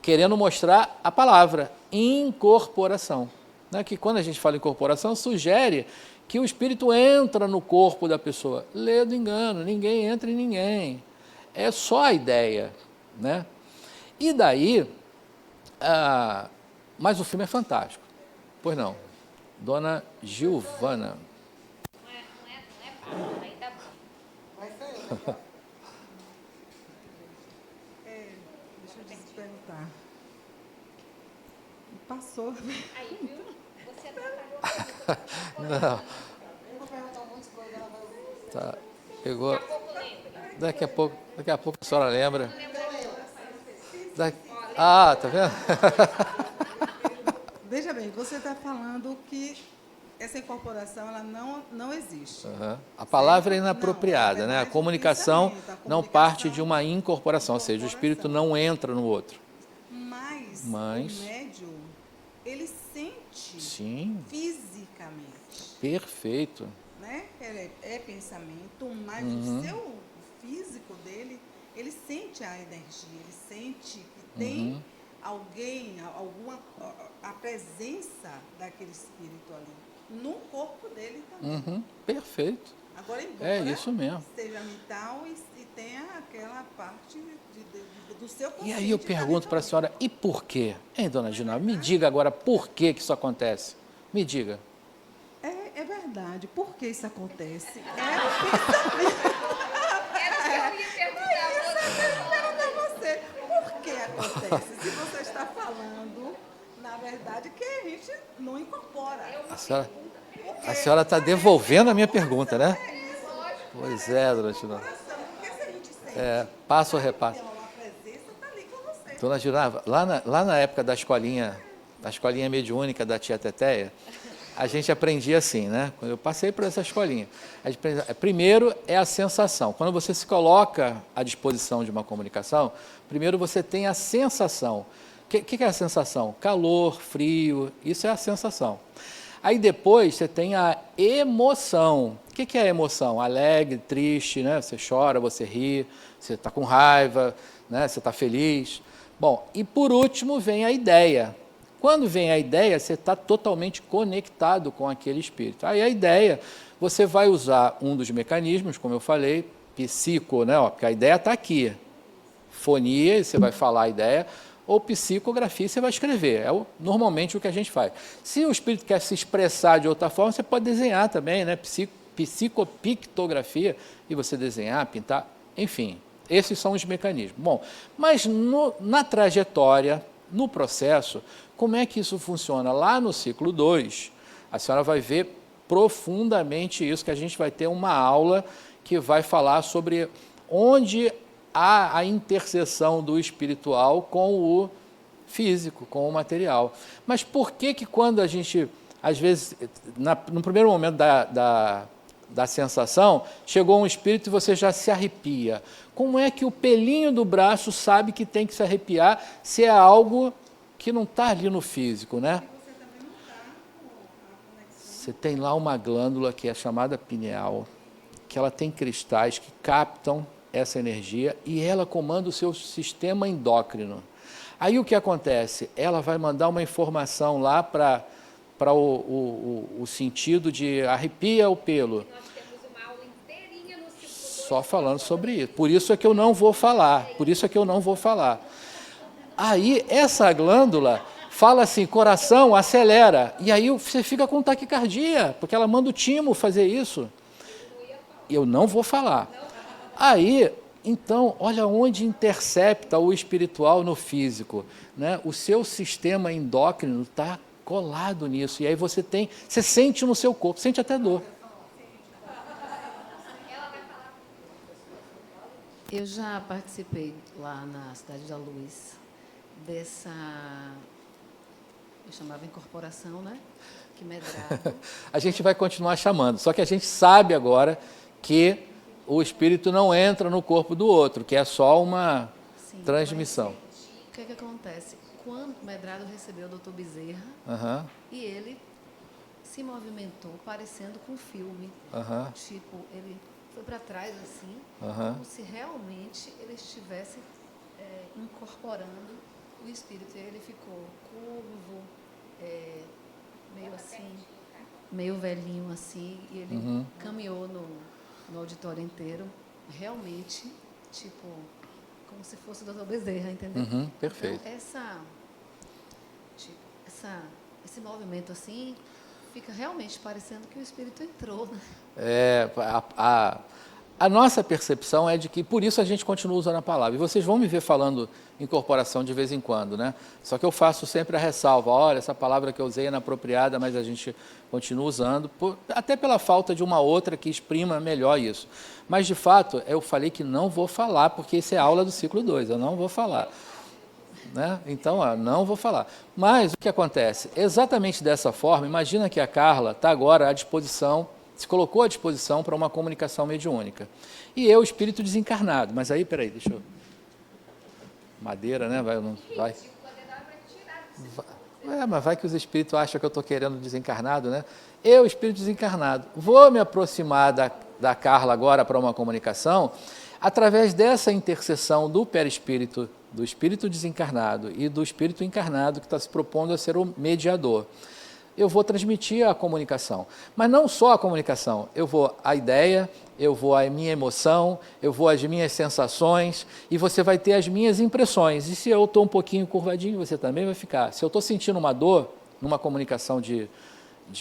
querendo mostrar a palavra incorporação, né? Que quando a gente fala incorporação, sugere que o espírito entra no corpo da pessoa. Lê do engano, ninguém entra em ninguém. É só a ideia, né? E daí, mas o filme é fantástico. Pois não, Dona Giovana. Não é fácil, ainda bem. Vai ser. Deixa eu te perguntar. Passou. Aí, viu? Você atrapalhou. Não, Eu vou perguntar um monte de coisa, ela vai ouvir. tá, pegou. Daqui a pouco lembra. Daqui a pouco a senhora lembra. Tá vendo? Veja bem, você está falando que essa incorporação ela não existe. Uhum. A palavra é inapropriada, Não, né? A verdade, comunicação pensamento, a não parte de uma incorporação, ou seja, o espírito não entra no outro. Mas Mas- o médium, ele sente Sim, fisicamente, perfeito. né? Ele é pensamento, mas Uhum. o seu físico dele, ele sente a energia, ele sente que tem alguém, a presença daquele espírito ali no corpo dele também. Uhum, perfeito. Agora, embora É isso mesmo. seja mental e tenha aquela parte do seu E consciente. aí eu pergunto para a senhora, e por quê? Hein, dona Gina, me diga agora por que isso acontece. Me diga. É verdade. Por que isso acontece? Era o que eu ia perguntar a você. Pergunta a você, por que acontece? Se você está falando, na verdade que a gente não incorpora. A senhora está devolvendo a minha pergunta, né? Pois é, dona Gilnava. Porque se a gente sente Passo ou repasso. a presença, está ali com você. Dona Gilnava, lá na época da escolinha mediúnica da tia Teteia, a gente aprendia assim, né? Quando eu passei por essa escolinha, primeiro é a sensação. Quando você se coloca à disposição de uma comunicação, primeiro você tem a sensação. O que é a sensação? Calor, frio, isso é a sensação. Aí depois você tem a emoção. O que é a emoção? Alegre, triste, né? Você chora, você ri, você está com raiva, né? Você está feliz. Bom, e por último vem a ideia. Quando vem a ideia, você está totalmente conectado com aquele espírito. Aí a ideia, você vai usar um dos mecanismos, como eu falei, psico, né? Porque a ideia está aqui. Fonia, você vai falar a ideia, ou psicografia, você vai escrever. É normalmente o que a gente faz. Se o espírito quer se expressar de outra forma, você pode desenhar também, né? Psicopictografia, e você desenhar, pintar, enfim. Esses são os mecanismos. Bom, mas na trajetória, no processo, como é que isso funciona? Lá no ciclo 2, a senhora vai ver profundamente isso, que a gente vai ter uma aula que vai falar sobre onde há a interseção do espiritual com o físico, com o material. Mas por que quando a gente, às vezes, no primeiro momento da sensação, chegou um espírito e você já se arrepia? Como é que o pelinho do braço sabe que tem que se arrepiar se é algo que não está ali no físico, né? Você tem lá uma glândula que é chamada pineal, que ela tem cristais que captam essa energia e ela comanda o seu sistema endócrino. Aí o que acontece? Ela vai mandar uma informação lá para o sentido de arrepia o pelo. Nós temos uma aula inteirinha no ciclo 2. Só falando sobre isso. Por isso é que eu não vou falar. Aí essa glândula fala assim, coração, acelera. E aí você fica com taquicardia, porque ela manda o timo fazer isso. E eu não vou falar. Aí, então, olha onde intercepta o espiritual no físico, né? O seu sistema endócrino está colado nisso. E aí você sente no seu corpo, sente até dor. Eu já participei lá na Cidade da Luz dessa, eu chamava incorporação, né? Que Medrado. A gente vai continuar chamando, só que a gente sabe agora que o espírito não entra no corpo do outro, que é só uma transmissão. O que acontece? Quando Medrado recebeu o Dr. Bezerra, e ele se movimentou parecendo com um filme. Tipo, ele foi para trás assim, como se realmente ele estivesse incorporando o espírito. E ele ficou curvo, meio assim, meio velhinho assim, e ele caminhou no auditório inteiro, realmente, tipo, como se fosse o Dr. Bezerra, entendeu? Perfeito. Então, esse movimento assim, fica realmente parecendo que o espírito entrou, né? A nossa percepção é de que, por isso a gente continua usando a palavra. E vocês vão me ver falando incorporação de vez em quando, né? Só que eu faço sempre a ressalva, olha, essa palavra que eu usei é inapropriada, mas a gente continua usando, até pela falta de uma outra que exprima melhor isso. Mas, de fato, eu falei que não vou falar, porque isso é aula do ciclo 2, eu não vou falar. Né? Então, não vou falar. Mas o que acontece? Exatamente dessa forma, imagina que a Carla está agora à disposição, se colocou à disposição para uma comunicação mediúnica. E eu, espírito desencarnado. Mas aí, peraí, deixa eu... Madeira, né? Vai. Mas vai que os espíritos acham que eu estou querendo desencarnado, né? Eu, espírito desencarnado, vou me aproximar da Carla agora para uma comunicação através dessa interseção do perispírito, do espírito desencarnado e do espírito encarnado que está se propondo a ser o mediador. Eu vou transmitir a comunicação, mas não só a comunicação, eu vou a ideia, eu vou a minha emoção, eu vou as minhas sensações e você vai ter as minhas impressões. E se eu estou um pouquinho curvadinho, você também vai ficar. Se eu estou sentindo uma dor numa comunicação de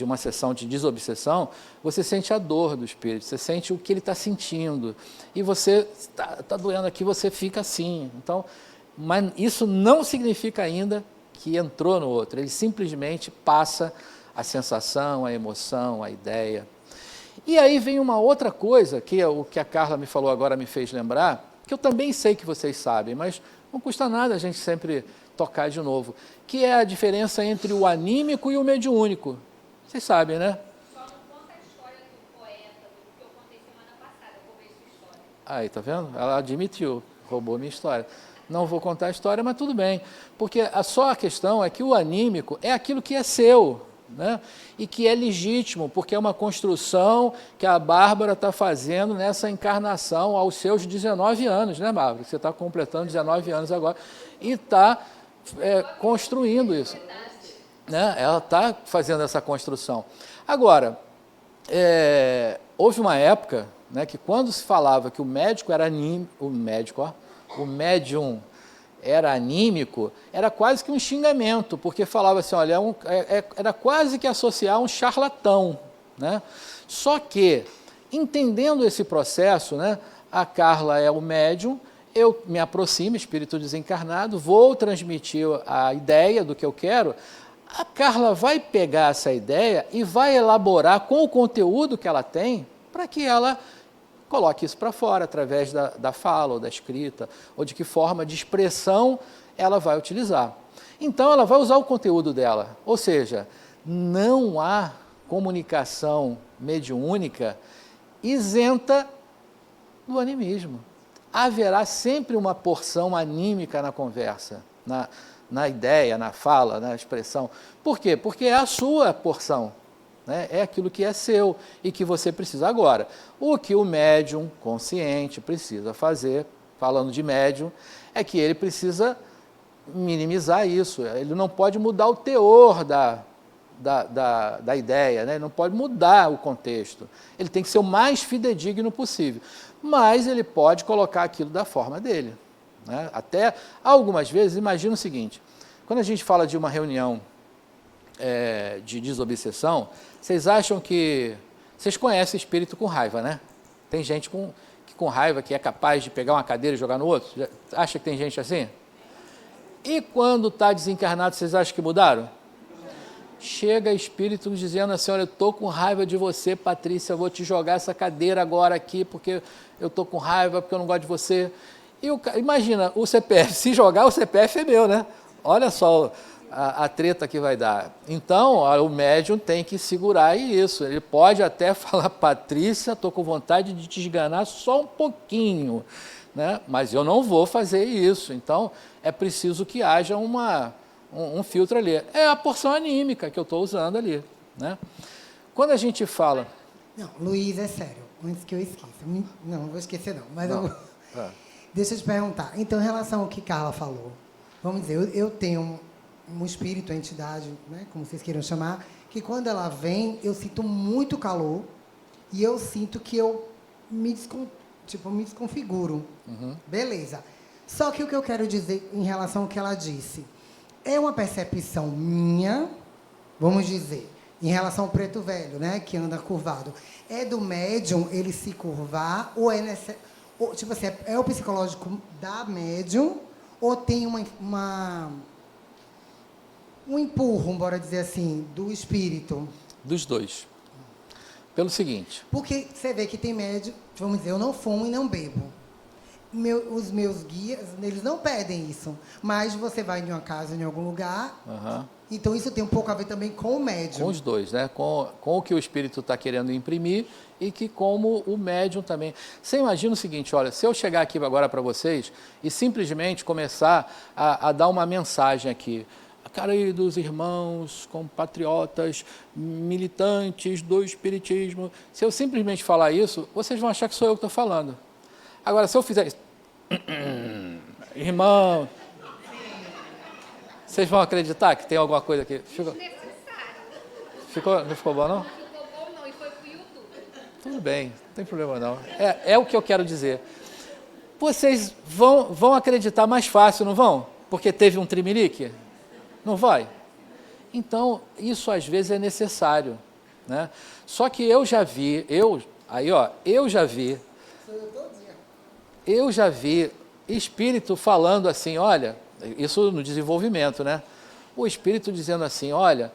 uma sessão de desobsessão, você sente a dor do espírito, você sente o que ele está sentindo. E você está doendo aqui, você fica assim. Então, mas isso não significa ainda que entrou no outro, ele simplesmente passa a sensação, a emoção, a ideia. E aí vem uma outra coisa, que é o que a Carla me falou agora, me fez lembrar, que eu também sei que vocês sabem, mas não custa nada a gente sempre tocar de novo, que é a diferença entre o anímico e o mediúnico. Vocês sabem, né? Só não conta a história do poeta, do que eu contei semana passada, eu roubei sua história. Aí, tá vendo? Ela admitiu, roubou minha história. Não vou contar a história, mas tudo bem, porque só a questão é que o anímico é aquilo que é seu, né? E que é legítimo, porque é uma construção que a Bárbara está fazendo nessa encarnação aos seus 19 anos, né, Bárbara? Você está completando 19 anos agora e está construindo isso. Né? Ela está fazendo essa construção. Agora, houve uma época, né, que quando se falava que o médico era o médium era anímico, era quase que um xingamento, porque falava assim, olha, era quase que associar um charlatão, né? Só que, entendendo esse processo, né, a Carla é o médium, eu me aproximo, espírito desencarnado, vou transmitir a ideia do que eu quero, a Carla vai pegar essa ideia e vai elaborar com o conteúdo que ela tem, para que ela coloque isso para fora, através da fala, ou da escrita, ou de que forma de expressão ela vai utilizar. Então, ela vai usar o conteúdo dela, ou seja, não há comunicação mediúnica isenta do animismo. Haverá sempre uma porção anímica na conversa, na ideia, na fala, na expressão. Por quê? Porque é a sua porção. Né? É aquilo que é seu e que você precisa agora. O que o médium consciente precisa fazer, falando de médium, é que ele precisa minimizar isso. Ele não pode mudar o teor da ideia, né? Ele não pode mudar o contexto. Ele tem que ser o mais fidedigno possível. Mas ele pode colocar aquilo da forma dele. Né? Até, algumas vezes, imagina o seguinte, quando a gente fala de uma reunião de desobsessão, vocês acham que... Vocês conhecem espírito com raiva, né? Tem gente com raiva que é capaz de pegar uma cadeira e jogar no outro? Acha que tem gente assim? E quando está desencarnado, vocês acham que mudaram? Chega espírito dizendo assim, olha, eu estou com raiva de você, Patrícia, eu vou te jogar essa cadeira agora aqui, porque eu estou com raiva, porque eu não gosto de você. E imagina, o CPF, se jogar, o CPF é meu, né? Olha só a treta que vai dar. Então, o médium tem que segurar isso. Ele pode até falar, Patrícia, estou com vontade de te esganar só um pouquinho, né? Mas eu não vou fazer isso. Então, é preciso que haja um filtro ali. É a porção anímica que eu estou usando ali, né? Quando a gente fala... Não, Luiz, é sério, antes que eu esqueça. Não vou esquecer não, mas não. Deixa eu te perguntar. Então, em relação ao que Carla falou, vamos dizer, eu tenho um espírito, uma entidade, né, como vocês queiram chamar, que quando ela vem, eu sinto muito calor e eu sinto que eu me desconfiguro. Uhum. Beleza. Só que o que eu quero dizer em relação ao que ela disse, é uma percepção minha, vamos dizer, em relação ao preto velho, né, que anda curvado. É do médium ele se curvar ou é necessário... Tipo assim, é o psicológico da médium ou tem um empurro, bora dizer assim, do espírito? Dos dois. Pelo seguinte... Porque você vê que tem médium, vamos dizer, eu não fumo e não bebo. Os meus guias, eles não pedem isso. Mas você vai em uma casa, em algum lugar, então isso tem um pouco a ver também com o médium. Com os dois, né? Com o que o espírito está querendo imprimir e que como o médium também. Você imagina o seguinte, olha, se eu chegar aqui agora para vocês e simplesmente começar a dar uma mensagem aqui, queridos irmãos, compatriotas, militantes do espiritismo, se eu simplesmente falar isso, vocês vão achar que sou eu que estou falando. Agora, se eu fizer isso, irmão, vocês vão acreditar que tem alguma coisa aqui? Não ficou bom, não? Não ficou bom, não, e foi pro YouTube. Tudo bem, não tem problema não. É o que eu quero dizer. Vocês vão acreditar mais fácil, não vão? Porque teve um trimelique? Não vai? Então, isso às vezes é necessário, né? Só que eu já vi espírito falando assim, olha, isso no desenvolvimento, né? o espírito dizendo assim, olha,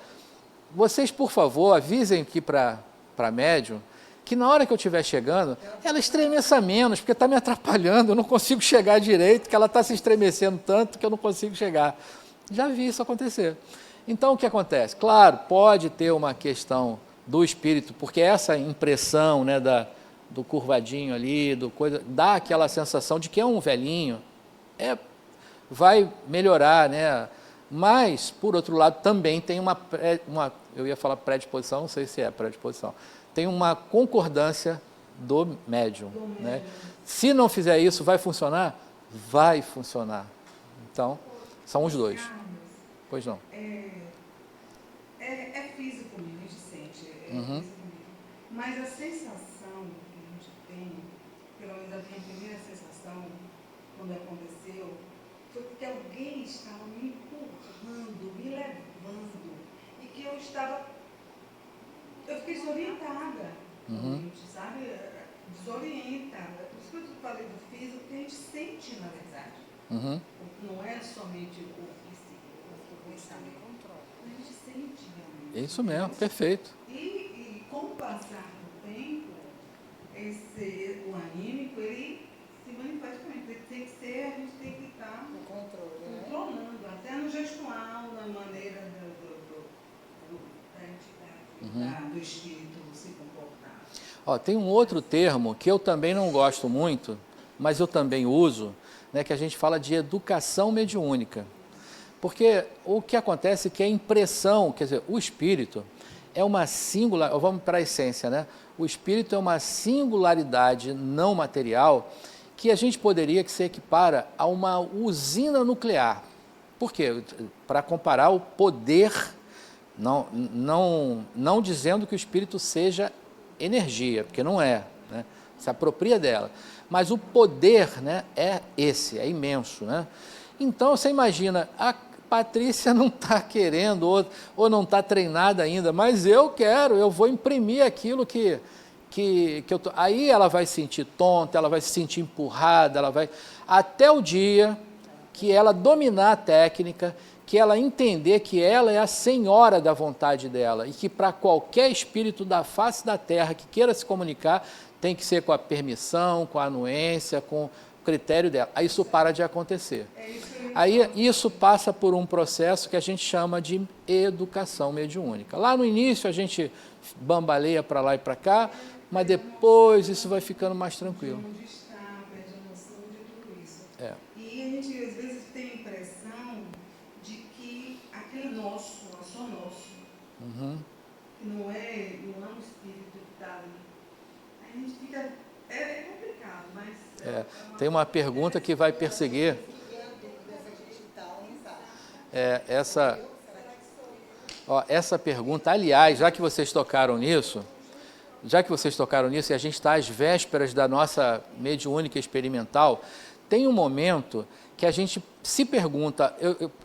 vocês, por favor, avisem aqui para a médium que na hora que eu estiver chegando, ela estremeça menos, porque está me atrapalhando, eu não consigo chegar direito, que ela está se estremecendo tanto que eu não consigo chegar. Já vi isso acontecer. Então, o que acontece? Claro, pode ter uma questão do espírito, porque essa impressão, né, do curvadinho ali, dá aquela sensação de que é um velhinho, vai melhorar, né? Mas, por outro lado, também tem eu ia falar predisposição, não sei se é predisposição, tem uma concordância do médium. Né? Se não fizer isso, vai funcionar? Vai funcionar. Então, são os dois. Pois não. É físico mesmo, a gente sente. Físico mesmo. Mas a sensação que a gente tem, pelo menos a minha primeira sensação, quando aconteceu, foi que alguém estava me empurrando, me levando, e que eu fiquei desorientada, sabe? Desorientada. Por isso que eu falei do físico, que a gente sente, na verdade. Não é somente o psíquico, o pensamento. A gente sente realmente. É isso mesmo, perfeito. E com o passar do tempo, o anímico, ele se manifesta também. Tem que ser, a gente tem que estar controlando, até no gestual, na maneira da entidade, do espírito se comportar. Ó, tem um outro termo que eu também não gosto muito, mas eu também uso, né, que a gente fala de educação mediúnica. Porque o que acontece é que a impressão, quer dizer, o espírito é uma vamos para a essência, né? O espírito é uma singularidade não material que a gente poderia que se equipara a uma usina nuclear. Por quê? Para comparar o poder, não dizendo que o espírito seja energia, porque não é, né? Se apropria dela. Mas o poder, né, é imenso, né? Então, você imagina, a Patrícia não está querendo ou não está treinada ainda, mas eu vou imprimir aquilo que eu tô. Aí ela vai se sentir tonta, ela vai se sentir empurrada, até o dia que ela dominar a técnica, que ela entender que ela é a senhora da vontade dela e que para qualquer espírito da face da terra que queira se comunicar, tem que ser com a permissão, com a anuência, com o critério dela. Aí isso para de acontecer. Aí isso passa por um processo que a gente chama de educação mediúnica. Lá no início a gente bambaleia para lá e para cá, mas depois isso vai ficando mais tranquilo. Onde está, perde a noção de tudo isso. E a gente às vezes tem a impressão de que aquele nosso, é só nosso. Que não é um espírito que está ali. Aí a gente fica. É complicado, mas. Tem uma pergunta que vai perseguir. Essa pergunta, aliás, já que vocês tocaram nisso, e a gente está às vésperas da nossa mediúnica experimental, tem um momento que a gente se pergunta,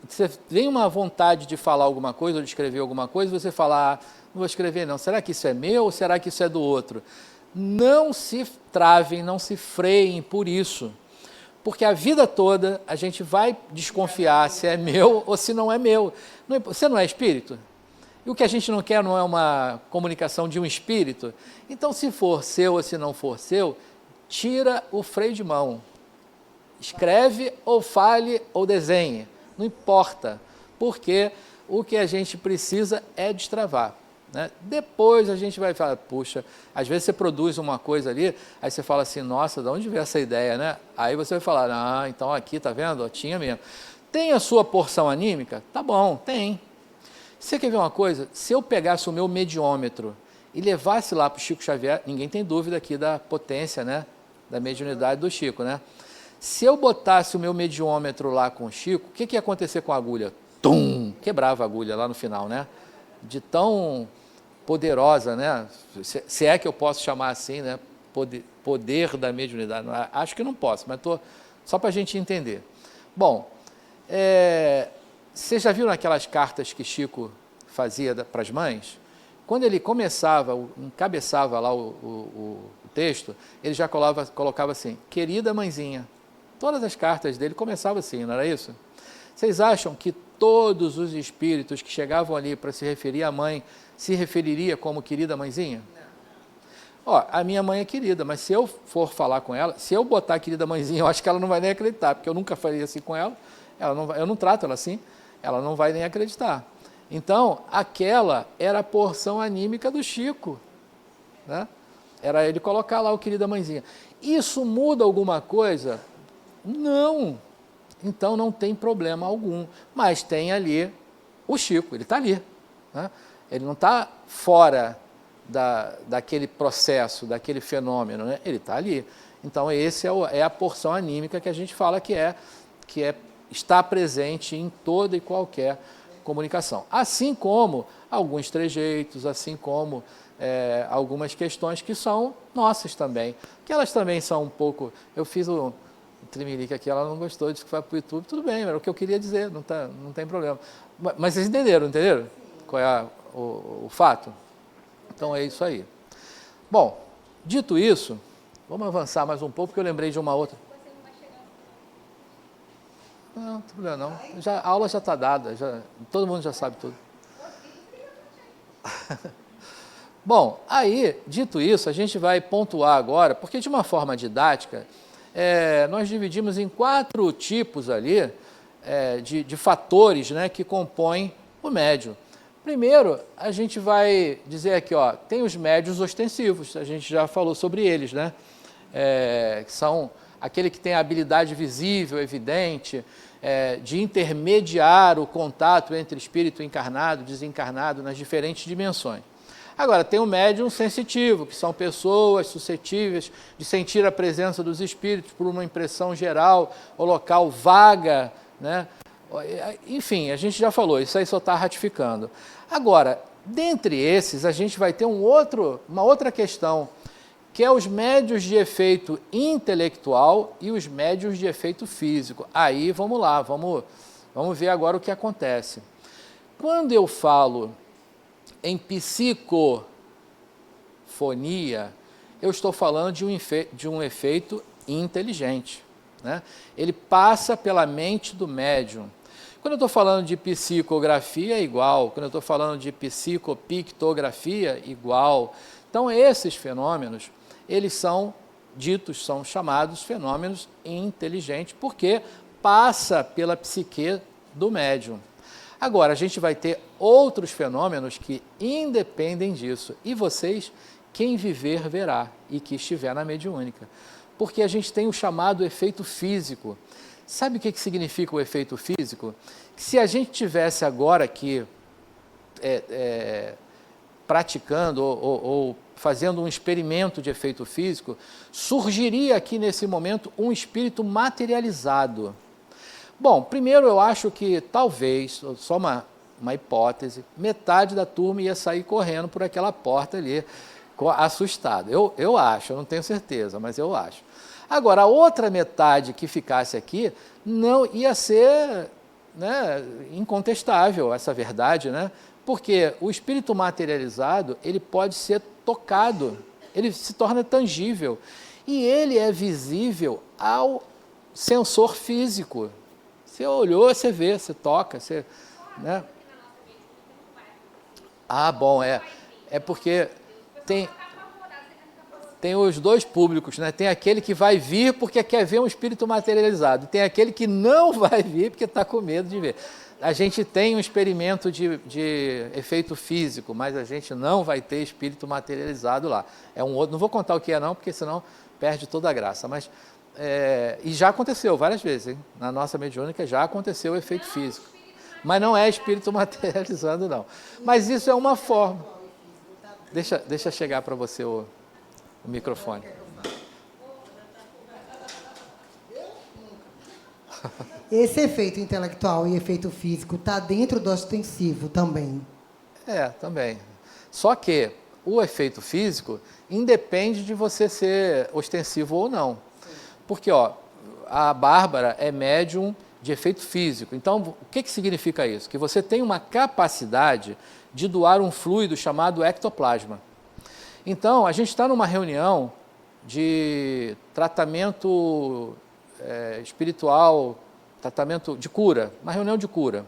você tem uma vontade de falar alguma coisa ou de escrever alguma coisa, você fala, não vou escrever não, será que isso é meu ou será que isso é do outro? Não se travem, não se freiem por isso. Porque a vida toda a gente vai desconfiar se é meu ou se não é meu. Você não é espírito? E o que a gente não quer não é uma comunicação de um espírito? Então, se for seu ou se não for seu, tira o freio de mão. Escreve ou fale ou desenhe. Não importa. Porque o que a gente precisa é destravar. Né? Depois a gente vai falar, puxa, às vezes você produz uma coisa ali, aí você fala assim, nossa, de onde veio essa ideia, né? Aí você vai falar, então aqui, tá vendo? Tinha mesmo. Tem a sua porção anímica? Tá bom, tem. Você quer ver uma coisa? Se eu pegasse o meu mediômetro e levasse lá para o Chico Xavier, ninguém tem dúvida aqui da potência, né? Da mediunidade do Chico, né? Se eu botasse o meu mediômetro lá com o Chico, o que ia acontecer com a agulha? Tum! Quebrava a agulha lá no final, né? De tão poderosa, né? Se é que eu posso chamar assim, né? Poder da mediunidade. Acho que não posso, mas só para a gente entender. Bom, vocês já viram aquelas cartas que Chico fazia para as mães? Quando ele encabeçava lá o texto, ele já colocava assim, querida mãezinha. Todas as cartas dele começavam assim, não era isso? Vocês acham que todos os espíritos que chegavam ali para se referir à mãe se referiria como querida mãezinha? Ó, a minha mãe é querida, mas se eu for falar com ela, se eu botar querida mãezinha, eu acho que ela não vai nem acreditar, porque eu nunca faria assim com ela, eu não trato ela assim, ela não vai nem acreditar. Então, aquela era a porção anímica do Chico, né? Era ele colocar lá o querida mãezinha. Isso muda alguma coisa? Não. Então, não tem problema algum. Mas tem ali o Chico, ele está ali, né? Ele não está fora daquele processo, daquele fenômeno, né? Ele está ali. Então, esse é a porção anímica que a gente fala que está presente em toda e qualquer comunicação. Assim como alguns trejeitos, assim como algumas questões que são nossas também, que elas também são um pouco... Eu fiz o trimelique aqui, ela não gostou, disse que vai para o YouTube, tudo bem, era o que eu queria dizer, não tem problema. Mas vocês entenderam qual é o fato? Então é isso aí. Bom, dito isso, vamos avançar mais um pouco, porque eu lembrei de uma outra. Não tem problema não. A aula já está dada, todo mundo já sabe tudo. Bom, aí, dito isso, a gente vai pontuar agora, porque de uma forma didática, nós dividimos em 4 tipos ali de fatores, né, que compõem o médium. Primeiro, a gente vai dizer aqui, ó, tem os médiuns ostensivos, a gente já falou sobre eles, né? Que são aquele que tem a habilidade visível, evidente, de intermediar o contato entre espírito encarnado e desencarnado nas diferentes dimensões. Agora, tem o médium sensitivo, que são pessoas suscetíveis de sentir a presença dos espíritos por uma impressão geral ou local vaga, né? Enfim, a gente já falou, isso aí só está ratificando. Agora, dentre esses, a gente vai ter uma outra questão, que é os médiuns de efeito intelectual e os médiuns de efeito físico. Aí, vamos lá, vamos ver agora o que acontece. Quando eu falo em psicofonia, eu estou falando de um efeito inteligente, né? Ele passa pela mente do médium. Quando eu estou falando de psicografia, é igual. Quando eu estou falando de psicopictografia, igual. Então, esses fenômenos, eles são chamados fenômenos inteligentes, porque passa pela psique do médium. Agora, a gente vai ter outros fenômenos que independem disso. E vocês, quem viver, verá, e que estiver na mediúnica. Porque a gente tem o chamado efeito físico. Sabe o que significa o efeito físico? Que se a gente tivesse agora aqui praticando ou fazendo um experimento de efeito físico, surgiria aqui nesse momento um espírito materializado. Bom, primeiro eu acho que talvez, só uma hipótese, metade da turma ia sair correndo por aquela porta ali, assustado. Eu acho, eu não tenho certeza, mas eu acho. Agora, a outra metade que ficasse aqui não ia ser, né, incontestável essa verdade, né? Porque o espírito materializado, ele pode ser tocado, ele se torna tangível e ele é visível ao sensor físico. Você olhou, você vê, você toca, você, né? Ah, bom, é porque tem os dois públicos, né? Tem aquele que vai vir porque quer ver um espírito materializado, tem aquele que não vai vir porque está com medo de ver. A gente tem um experimento de efeito físico, mas a gente não vai ter espírito materializado lá. É um outro, não vou contar o que é não, porque senão perde toda a graça. Mas, e já aconteceu várias vezes, hein? Na nossa mediúnica já aconteceu o efeito físico. Mas não é espírito materializando, não. Mas isso é uma forma. Deixa chegar para você o microfone. Esse efeito intelectual e efeito físico está dentro do ostensivo também. Também. Só que o efeito físico independe de você ser ostensivo ou não. Porque a Bárbara é médium de efeito físico. Então, o que significa isso? Que você tem uma capacidade de doar um fluido chamado ectoplasma. Então, a gente está numa reunião de tratamento espiritual, tratamento de cura, uma reunião de cura.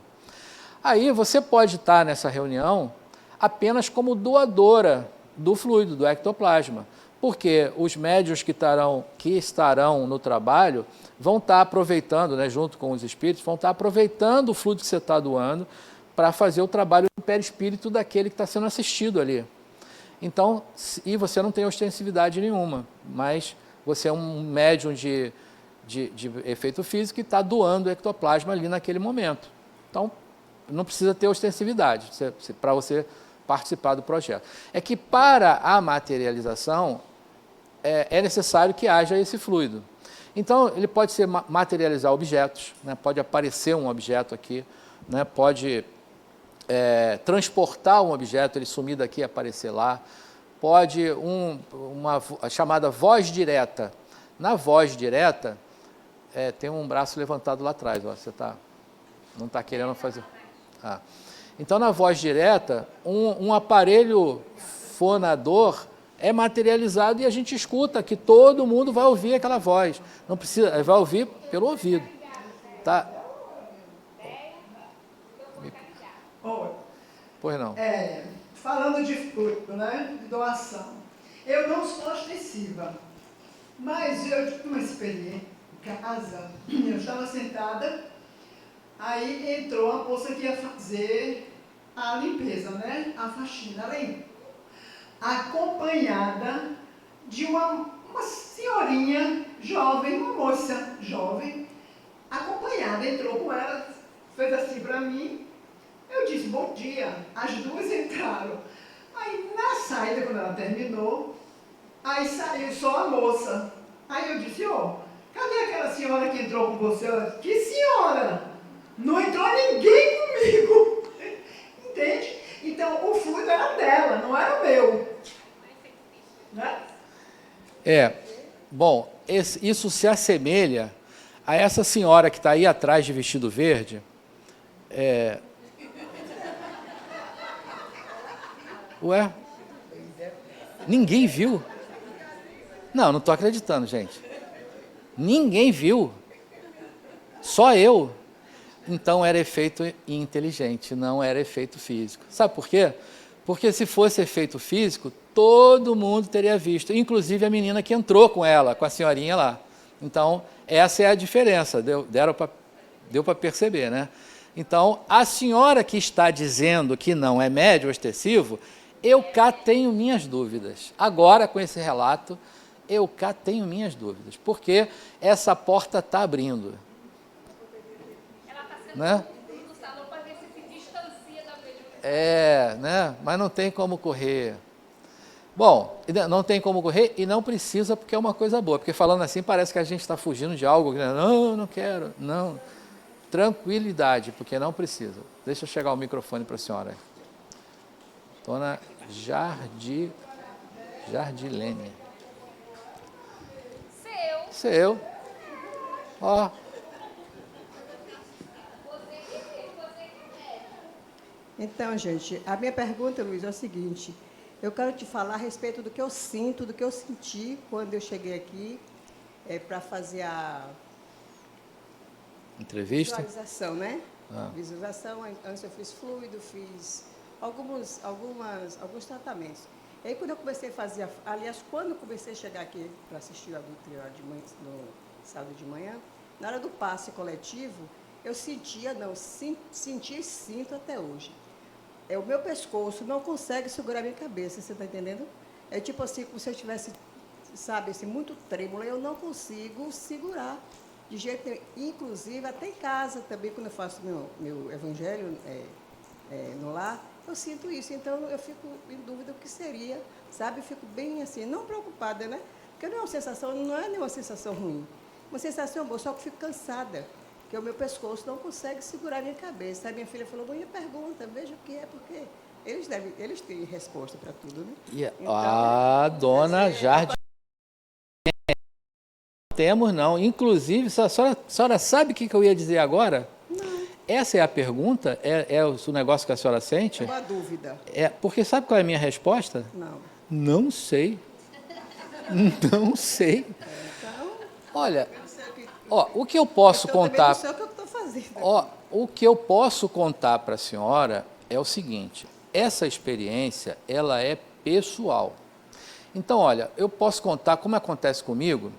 Aí você pode estar nessa reunião apenas como doadora do fluido, do ectoplasma, porque os médiuns que estarão no trabalho vão estar aproveitando, né, junto com os espíritos, vão estar aproveitando o fluido que você está doando para fazer o trabalho do perispírito daquele que está sendo assistido ali. Então, e você não tem ostensividade nenhuma, mas você é um médium de efeito físico que está doando o ectoplasma ali naquele momento. Então, não precisa ter ostensividade para você participar do projeto. É que para a materialização é necessário que haja esse fluido. Então, ele pode materializar objetos, né? Pode aparecer um objeto aqui, né? Pode transportar um objeto, ele sumir daqui e aparecer lá. Pode a chamada voz direta. Na voz direta, tem um braço levantado lá atrás, ó, você não está querendo fazer... Então, na voz direta, um aparelho fonador é materializado e a gente escuta que todo mundo vai ouvir aquela voz. Não precisa, vai ouvir pelo ouvido. Tá? Oi. Pois não. Falando de fruto, né? De doação. Eu não sou ostensiva, mas eu tive uma experiência em casa. Eu estava sentada, aí entrou uma moça que ia fazer a limpeza, né? A faxina. Ela entrou acompanhada de uma senhorinha jovem, uma moça jovem, acompanhada, entrou com ela, fez assim para mim. Eu disse, bom dia. As duas entraram. Aí, na saída, quando ela terminou, aí saiu só a moça. Aí eu disse, cadê aquela senhora que entrou com você? Ela disse, que senhora? Não entrou ninguém comigo. Entende? Então, o fluido era dela, não era o meu. Né? Bom, isso se assemelha a essa senhora que está aí atrás de vestido verde. Ué? Ninguém viu? Não estou acreditando, gente. Ninguém viu. Só eu. Então era efeito inteligente, não era efeito físico. Sabe por quê? Porque se fosse efeito físico, todo mundo teria visto, inclusive a menina que entrou com ela, com a senhorinha lá. Então, essa é a diferença, deu para perceber, né? Então, a senhora que está dizendo que não é médium ostensivo, eu cá tenho minhas dúvidas. Agora, com esse relato, eu cá tenho minhas dúvidas, porque essa porta está abrindo. Ela está sendo Né? no salão para ver se distancia da mediunidade. Né? Mas não tem como correr. Bom, não tem como correr e não precisa porque é uma coisa boa. Porque falando assim parece que a gente está fugindo de algo. Não quero. Não. Tranquilidade, porque não precisa. Deixa eu chegar o microfone para a senhora. Dona Jardilene. Seu. Ó. Então, gente, a minha pergunta, Luiz, é o seguinte. Eu quero te falar a respeito do que eu sinto, do que eu senti quando eu cheguei aqui para fazer a entrevista? Visualização, né? Visualização, antes eu fiz fluido, fiz alguns tratamentos. E aí, quando eu comecei a fazer, aliás, quando eu comecei a chegar aqui para assistir a doutrina no sábado de manhã, na hora do passe coletivo, eu senti e sinto até hoje. O meu pescoço não consegue segurar a minha cabeça, você está entendendo? É tipo assim, como se eu estivesse, sabe, assim, muito trêmula, eu não consigo segurar de jeito nenhum. Inclusive, até em casa também, quando eu faço meu evangelho no lar, eu sinto isso. Então, eu fico em dúvida o que seria, sabe? Eu fico bem assim, não preocupada, né? Porque não é nenhuma sensação ruim. Uma sensação boa, só que eu fico cansada. Que o meu pescoço não consegue segurar a minha cabeça. A minha filha falou, minha pergunta, veja o que é, porque eles têm resposta para tudo, né? Então, a dona Jardine... Não temos, não. Inclusive, a senhora sabe o que eu ia dizer agora? Não. Essa é a pergunta? É o negócio que a senhora sente? Uma dúvida. Porque sabe qual é a minha resposta? Não. Não sei. Não sei. Então... Olha... o que eu posso contar... Eu também não sei o que eu estou fazendo. o que eu posso contar para a senhora é o seguinte, essa experiência, ela é pessoal. Então, olha, eu posso contar como acontece comigo,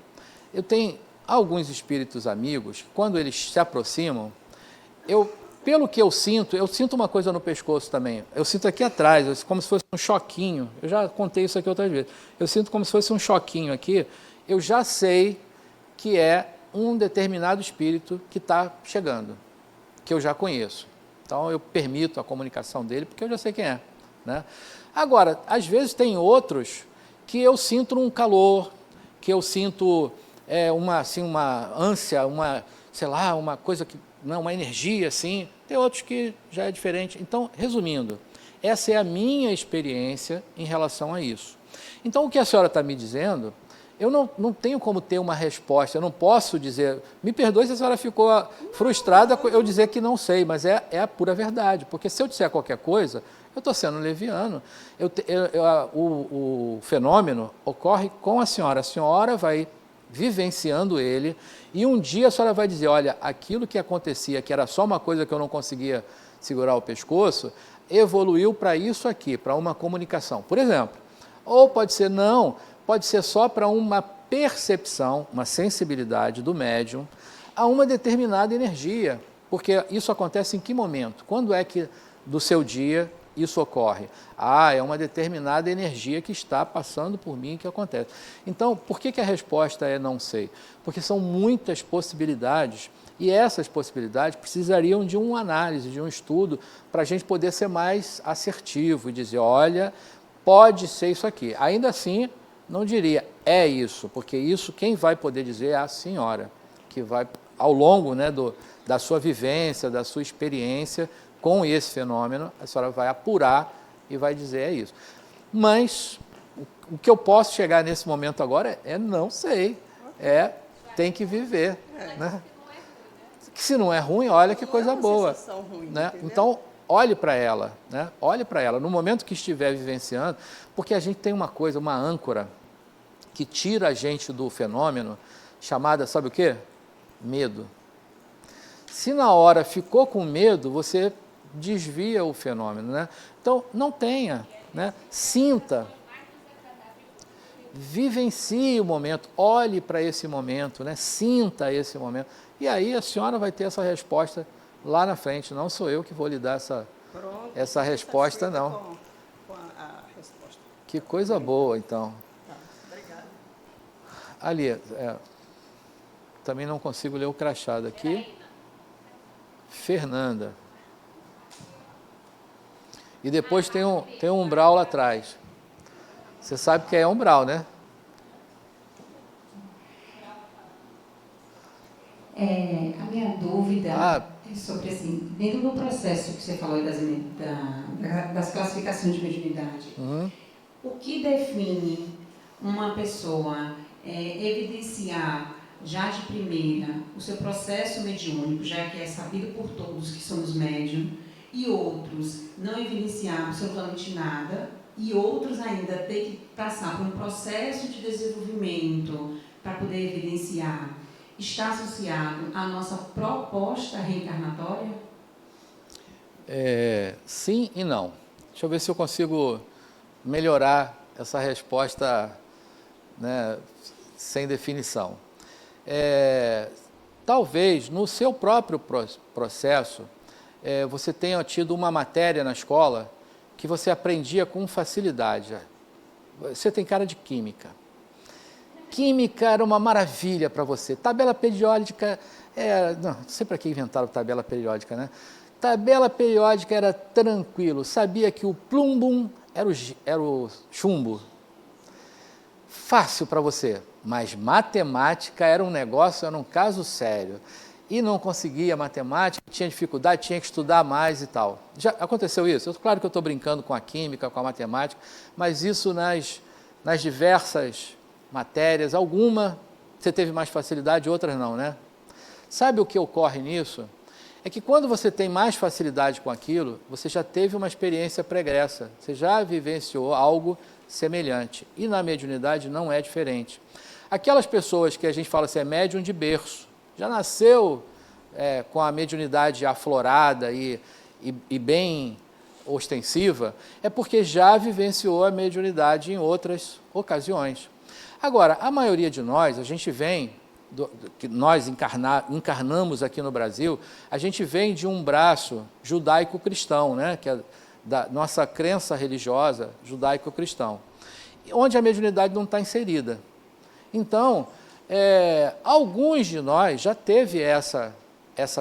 eu tenho alguns espíritos amigos, quando eles se aproximam, pelo que eu sinto uma coisa no pescoço também, eu sinto aqui atrás, como se fosse um choquinho, eu já contei isso aqui outras vezes, eu sinto como se fosse um choquinho aqui, eu já sei que é um determinado espírito que está chegando, que eu já conheço. Então, eu permito a comunicação dele, porque eu já sei quem é, né? Agora, às vezes tem outros que eu sinto um calor, que eu sinto uma ânsia, uma coisa que, não, uma energia, assim. Tem outros que já é diferente. Então, resumindo, essa é a minha experiência em relação a isso. Então, o que a senhora está me dizendo, eu não tenho como ter uma resposta, eu não posso dizer, me perdoe se a senhora ficou frustrada eu dizer que não sei, mas é a pura verdade, porque se eu disser qualquer coisa, eu estou sendo leviano. O fenômeno ocorre com a senhora vai vivenciando ele, e um dia a senhora vai dizer, olha, aquilo que acontecia, que era só uma coisa que eu não conseguia segurar o pescoço, evoluiu para isso aqui, para uma comunicação, por exemplo. Ou pode ser não, pode ser só para uma percepção, uma sensibilidade do médium a uma determinada energia, porque isso acontece em que momento? Quando é que do seu dia isso ocorre? É uma determinada energia que está passando por mim que acontece. Então, por que a resposta é não sei? Porque são muitas possibilidades e essas possibilidades precisariam de uma análise, de um estudo, para a gente poder ser mais assertivo e dizer, olha, pode ser isso aqui. Ainda assim, não diria, é isso, porque isso quem vai poder dizer é a senhora, que vai, ao longo, né, da sua vivência, da sua experiência com esse fenômeno, a senhora vai apurar e vai dizer é isso. Mas o que eu posso chegar nesse momento agora é não sei, tem que viver. Né? Se não é ruim, olha que coisa boa. Né? Então, olhe para ela, né? Olhe para ela, no momento que estiver vivenciando, porque a gente tem uma coisa, uma âncora, que tira a gente do fenômeno, chamada, sabe o quê? Medo. Se na hora ficou com medo, você desvia o fenômeno, né? Então, não tenha, né? Sinta, vivencie o momento, olhe para esse momento, né? Sinta esse momento, e aí a senhora vai ter essa resposta lá na frente, não sou eu que vou lhe dar essa resposta, não. Com a resposta. Que coisa boa, então. Obrigada. Ali, também não consigo ler o crachado aqui. Fernanda. E depois tem um umbral lá atrás. Você sabe que é umbral, né? A minha dúvida é sobre, assim, dentro do processo que você falou das classificações de mediunidade, o que define uma pessoa evidenciar já de primeira o seu processo mediúnico, já que é sabido por todos que somos médium, e outros não evidenciar absolutamente nada, e outros ainda ter que passar por um processo de desenvolvimento para poder evidenciar, está associado à nossa proposta reencarnatória? Sim e não. Deixa eu ver se eu consigo melhorar essa resposta, né, sem definição. Talvez no seu próprio processo você tenha tido uma matéria na escola que você aprendia com facilidade. Você tem cara de química. Química era uma maravilha para você. Tabela periódica, não sei para que inventaram tabela periódica, né? Tabela periódica era tranquilo, sabia que o plumbum era o chumbo. Fácil para você, mas matemática era um negócio, era um caso sério. E não conseguia matemática, tinha dificuldade, tinha que estudar mais e tal. Já aconteceu isso? Claro que eu estou brincando com a química, com a matemática, mas isso nas diversas matérias, alguma você teve mais facilidade, outras não, né? Sabe o que ocorre nisso? É que quando você tem mais facilidade com aquilo, você já teve uma experiência pregressa, você já vivenciou algo semelhante. E na mediunidade não é diferente. Aquelas pessoas que a gente fala assim, é médium de berço, já nasceu com a mediunidade aflorada e bem ostensiva, é porque já vivenciou a mediunidade em outras ocasiões. Agora, a maioria de nós, a gente vem, que nós encarnamos aqui no Brasil, a gente vem de um braço judaico-cristão, né, que é da nossa crença religiosa judaico-cristão, onde a mediunidade não está inserida. Então, alguns de nós já teve essa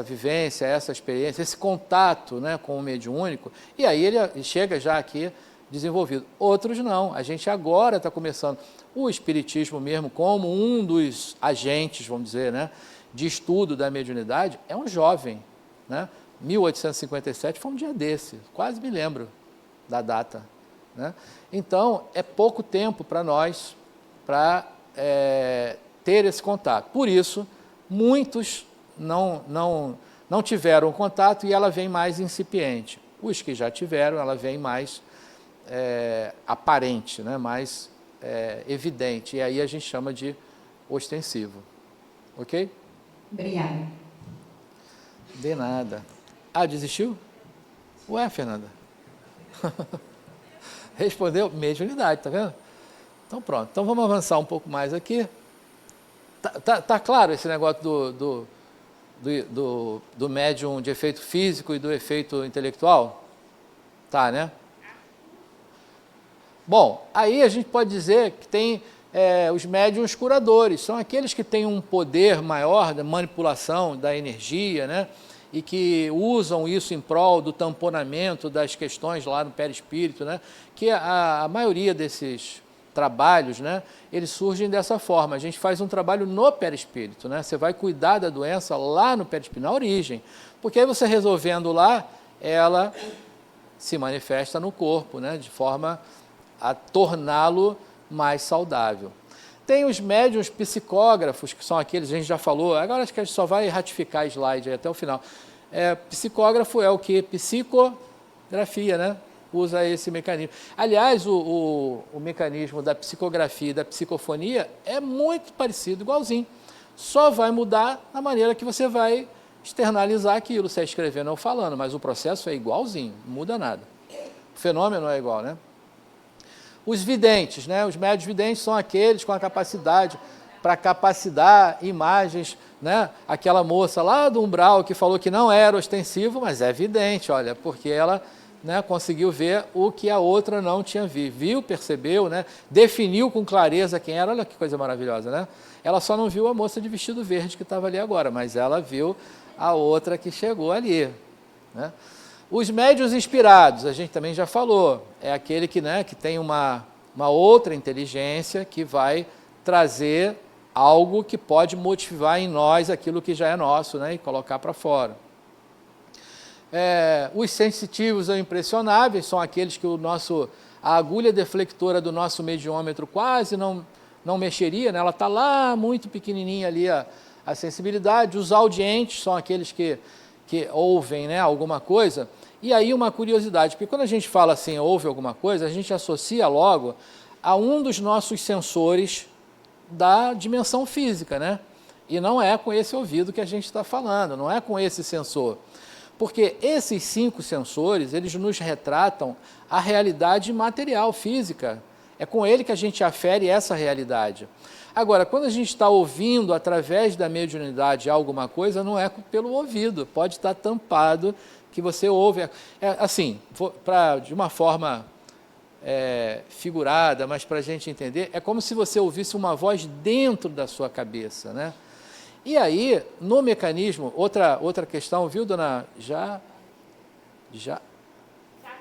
vivência, essa experiência, esse contato, né, com o mediúnico, e aí ele chega já aqui desenvolvido. Outros não, a gente agora está começando. O espiritismo mesmo, como um dos agentes, vamos dizer, né, de estudo da mediunidade, é um jovem, né? 1857 foi um dia desse, quase me lembro da data, né? Então, é pouco tempo para nós, para ter esse contato. Por isso, muitos não tiveram contato e ela vem mais incipiente. Os que já tiveram, ela vem mais aparente, né? Mais evidente. E aí a gente chama de ostensivo. Ok? Obrigada. De nada. Ah, desistiu? Ué, Fernanda. Respondeu mediunidade, tá vendo? Então pronto. Então vamos avançar um pouco mais aqui. Tá claro esse negócio do médium de efeito físico e do efeito intelectual? Tá, né? Bom, aí a gente pode dizer que tem os médiuns curadores, são aqueles que têm um poder maior da manipulação da energia, né? E que usam isso em prol do tamponamento das questões lá no perispírito, né? Que a maioria desses trabalhos, né, eles surgem dessa forma. A gente faz um trabalho no perispírito, né? Você vai cuidar da doença lá no perispírito, na origem, porque aí você resolvendo lá, ela se manifesta no corpo, né, de forma a torná-lo mais saudável. Tem os médiuns psicógrafos, que são aqueles, a gente já falou, agora acho que a gente só vai ratificar a slide aí até o final. Psicógrafo é o que? Psicografia, né? Usa esse mecanismo. Aliás, o mecanismo da psicografia e da psicofonia é muito parecido, igualzinho. Só vai mudar a maneira que você vai externalizar aquilo, se é escrevendo ou falando, mas o processo é igualzinho, não muda nada. O fenômeno é igual, né? Os videntes, né? Os médios videntes são aqueles com a capacidade para capacitar imagens, né? Aquela moça lá do umbral que falou que não era ostensivo, mas é vidente, olha, porque ela, né, conseguiu ver o que a outra não tinha visto. Viu, percebeu, né? Definiu com clareza quem era, olha que coisa maravilhosa, né? Ela só não viu a moça de vestido verde que estava ali agora, mas ela viu a outra que chegou ali, né? Os médiuns inspirados, a gente também já falou, é aquele que, né, que tem uma outra inteligência que vai trazer algo que pode motivar em nós aquilo que já é nosso, né, e colocar para fora. Os sensitivos ou impressionáveis são aqueles que a agulha deflectora do nosso mediômetro quase não mexeria, né, ela está lá muito pequenininha ali a sensibilidade. Os audientes são aqueles que ouvem, né, alguma coisa. E aí uma curiosidade, porque quando a gente fala assim, ouve alguma coisa, a gente associa logo a um dos nossos sensores da dimensão física, né? E não é com esse ouvido que a gente está falando, não é com esse sensor. Porque esses 5 sensores, eles nos retratam a realidade material, física. É com ele que a gente afere essa realidade. Agora, quando a gente está ouvindo através da mediunidade alguma coisa, não é pelo ouvido, pode estar tampado que você ouve. Assim, de uma forma figurada, mas para a gente entender, é como se você ouvisse uma voz dentro da sua cabeça, né? E aí, no mecanismo, outra questão, viu, dona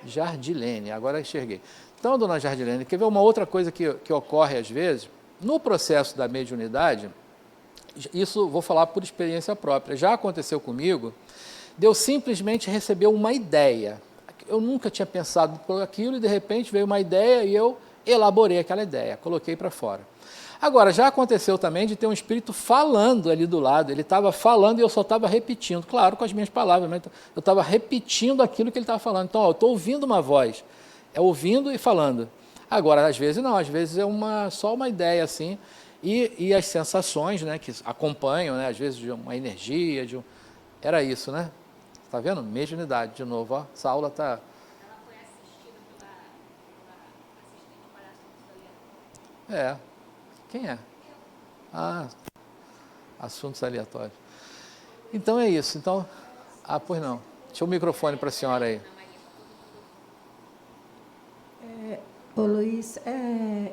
Jardilene, agora enxerguei. Então, dona Jardilene, quer ver uma outra coisa que ocorre às vezes? No processo da mediunidade, isso vou falar por experiência própria, já aconteceu comigo, de eu simplesmente receber uma ideia. Eu nunca tinha pensado por aquilo e de repente veio uma ideia e eu elaborei aquela ideia, coloquei para fora. Agora, já aconteceu também de ter um espírito falando ali do lado, ele estava falando e eu só estava repetindo, claro, com as minhas palavras, mas eu estava repetindo aquilo que ele estava falando. Então, eu estou ouvindo uma voz, ouvindo e falando. Agora, às vezes não, às vezes é só uma ideia assim, e as sensações, né, que acompanham, né, às vezes de uma energia, Era isso, né? Tá vendo? Mediunidade, de novo, ó. Essa aula tá... Ela foi assistida pela assistente para assuntos aleatórios. Quem é? Ah, assuntos aleatórios. Então é isso. Então, pois não. Deixa o microfone para a senhora aí. Ô Luiz,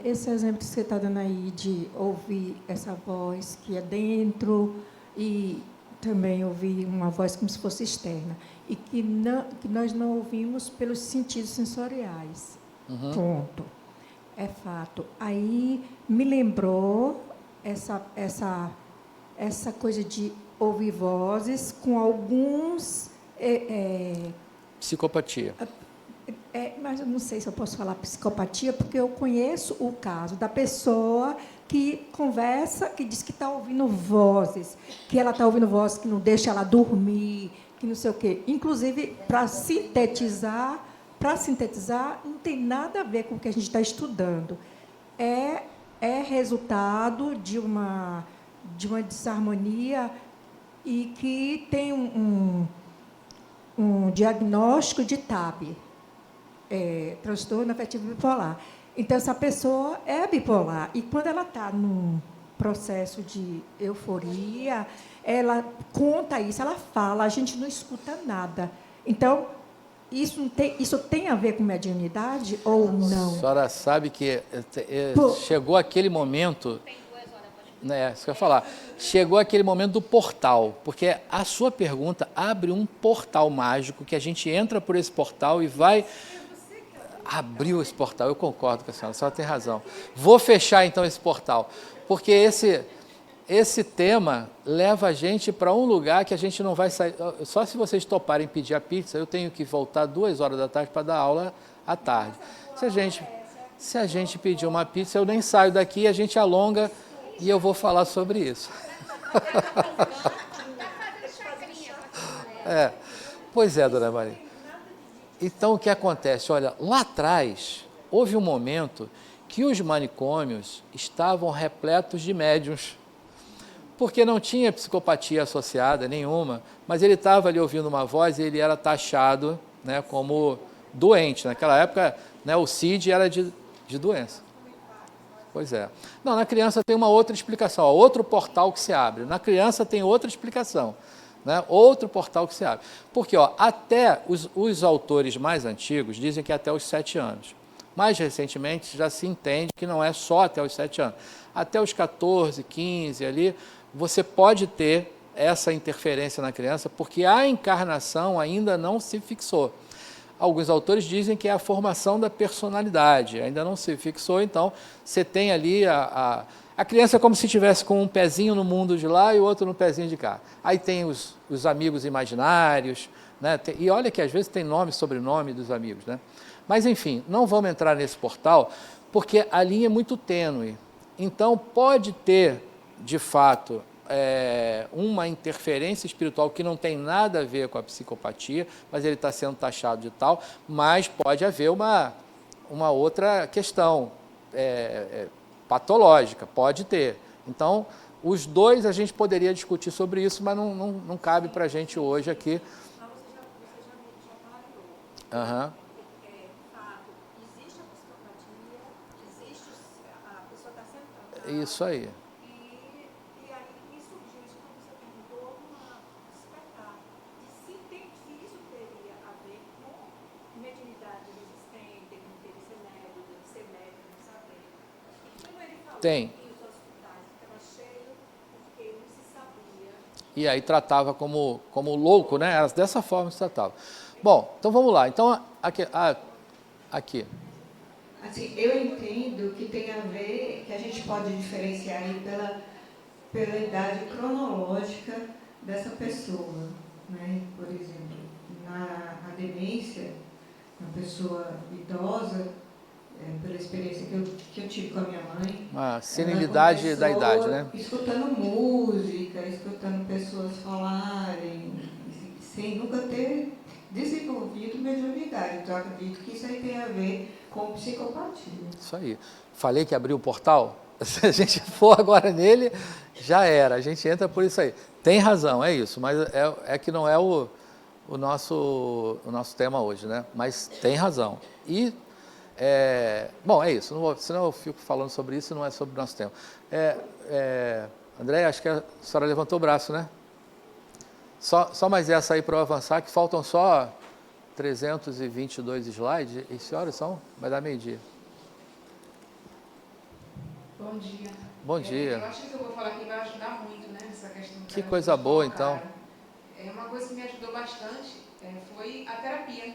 esse exemplo que você está dando aí de ouvir essa voz que é dentro e também ouvir uma voz como se fosse externa, e que nós não ouvimos pelos sentidos sensoriais. Ponto. É fato. Aí me lembrou essa coisa de ouvir vozes com alguns... Psicopatia. Mas eu não sei se eu posso falar psicopatia, porque eu conheço o caso da pessoa que conversa, que diz que está ouvindo vozes, que ela está ouvindo vozes que não deixa ela dormir, que não sei o quê. Inclusive, para sintetizar, não tem nada a ver com o que a gente está estudando. É resultado de uma desarmonia e que tem um diagnóstico de TAB, transtorno afetivo bipolar. Então, essa pessoa é bipolar. E quando ela está num processo de euforia, ela conta isso, ela fala, a gente não escuta nada. Então, isso tem a ver com mediunidade ou não? A senhora sabe que chegou aquele momento... isso que eu ia falar. Chegou aquele momento do portal, porque a sua pergunta abre um portal mágico, que a gente entra por esse portal e vai... Abriu esse portal, eu concordo com a senhora tem razão. Vou fechar então esse portal, porque esse tema leva a gente para um lugar que a gente não vai sair. Só se vocês toparem pedir a pizza, eu tenho que voltar 2h para dar aula à tarde. Se a gente pedir uma pizza, eu nem saio daqui, a gente alonga e eu vou falar sobre isso. Pois é, dona Maria. Então, o que acontece? Olha, lá atrás, houve um momento que os manicômios estavam repletos de médiuns, porque não tinha psicopatia associada nenhuma, mas ele estava ali ouvindo uma voz e ele era taxado, né, como doente. Naquela época, né, o CID era de doença. Pois é. Não, na criança tem uma outra explicação, outro portal que se abre. Na criança tem outra explicação. Né? Outro portal que se abre. Porque até os autores mais antigos dizem que até os 7 anos. Mais recentemente já se entende que não é só até os 7 anos. Até os 14, 15 ali, você pode ter essa interferência na criança, porque a encarnação ainda não se fixou. Alguns autores dizem que é a formação da personalidade, ainda não se fixou, então você tem ali a criança é como se estivesse com um pezinho no mundo de lá e o outro no pezinho de cá. Aí tem os amigos imaginários, né? E olha que às vezes tem nome e sobrenome dos amigos. Né? Mas, enfim, não vamos entrar nesse portal, porque a linha é muito tênue. Então, pode ter, de fato, uma interferência espiritual que não tem nada a ver com a psicopatia, mas ele está sendo taxado de tal, mas pode haver uma outra questão patológica, pode ter. Então, os dois a gente poderia discutir sobre isso, mas não cabe para a gente hoje aqui. Mas você já clareou. Existe a psicopatia, a pessoa está sendo tratada. Isso aí. E aí me surgiu isso quando você perguntou, despertar. Se isso teria a ver com mediunidade resistente, com ter ser médium, não saber. E como ele falou Tem. que os hospitais estavam cheios porque não se sabia. E aí tratava como louco, né? Era dessa forma que se tratava. Bom, então vamos lá. Então, aqui. Assim, eu entendo que tem a ver, que a gente pode diferenciar aí pela idade cronológica dessa pessoa. Né? Por exemplo, na demência, uma pessoa idosa, pela experiência que eu tive com a minha mãe... A senilidade da idade, né? Escutando música, escutando pessoas falarem, sem nunca ter desenvolvido mediunidade. Então, eu acredito que isso aí tem a ver com psicopatia. Isso aí. Falei que abriu o portal? Se a gente for agora nele, já era. A gente entra por isso aí. Tem razão, é isso, mas é que não é o nosso tema hoje, né? Mas tem razão. E, bom, é isso, não vou, senão eu fico falando sobre isso, não é sobre o nosso tema. André, acho que a senhora levantou o braço, né? Só mais essa aí para eu avançar, que faltam só 322 slides. E senhoras são? Vai dar meio-dia. Bom dia. Bom dia. Eu acho que o que eu vou falar aqui vai ajudar muito, né, nessa questão. Que coisa boa, então. Uma coisa que me ajudou bastante foi a terapia.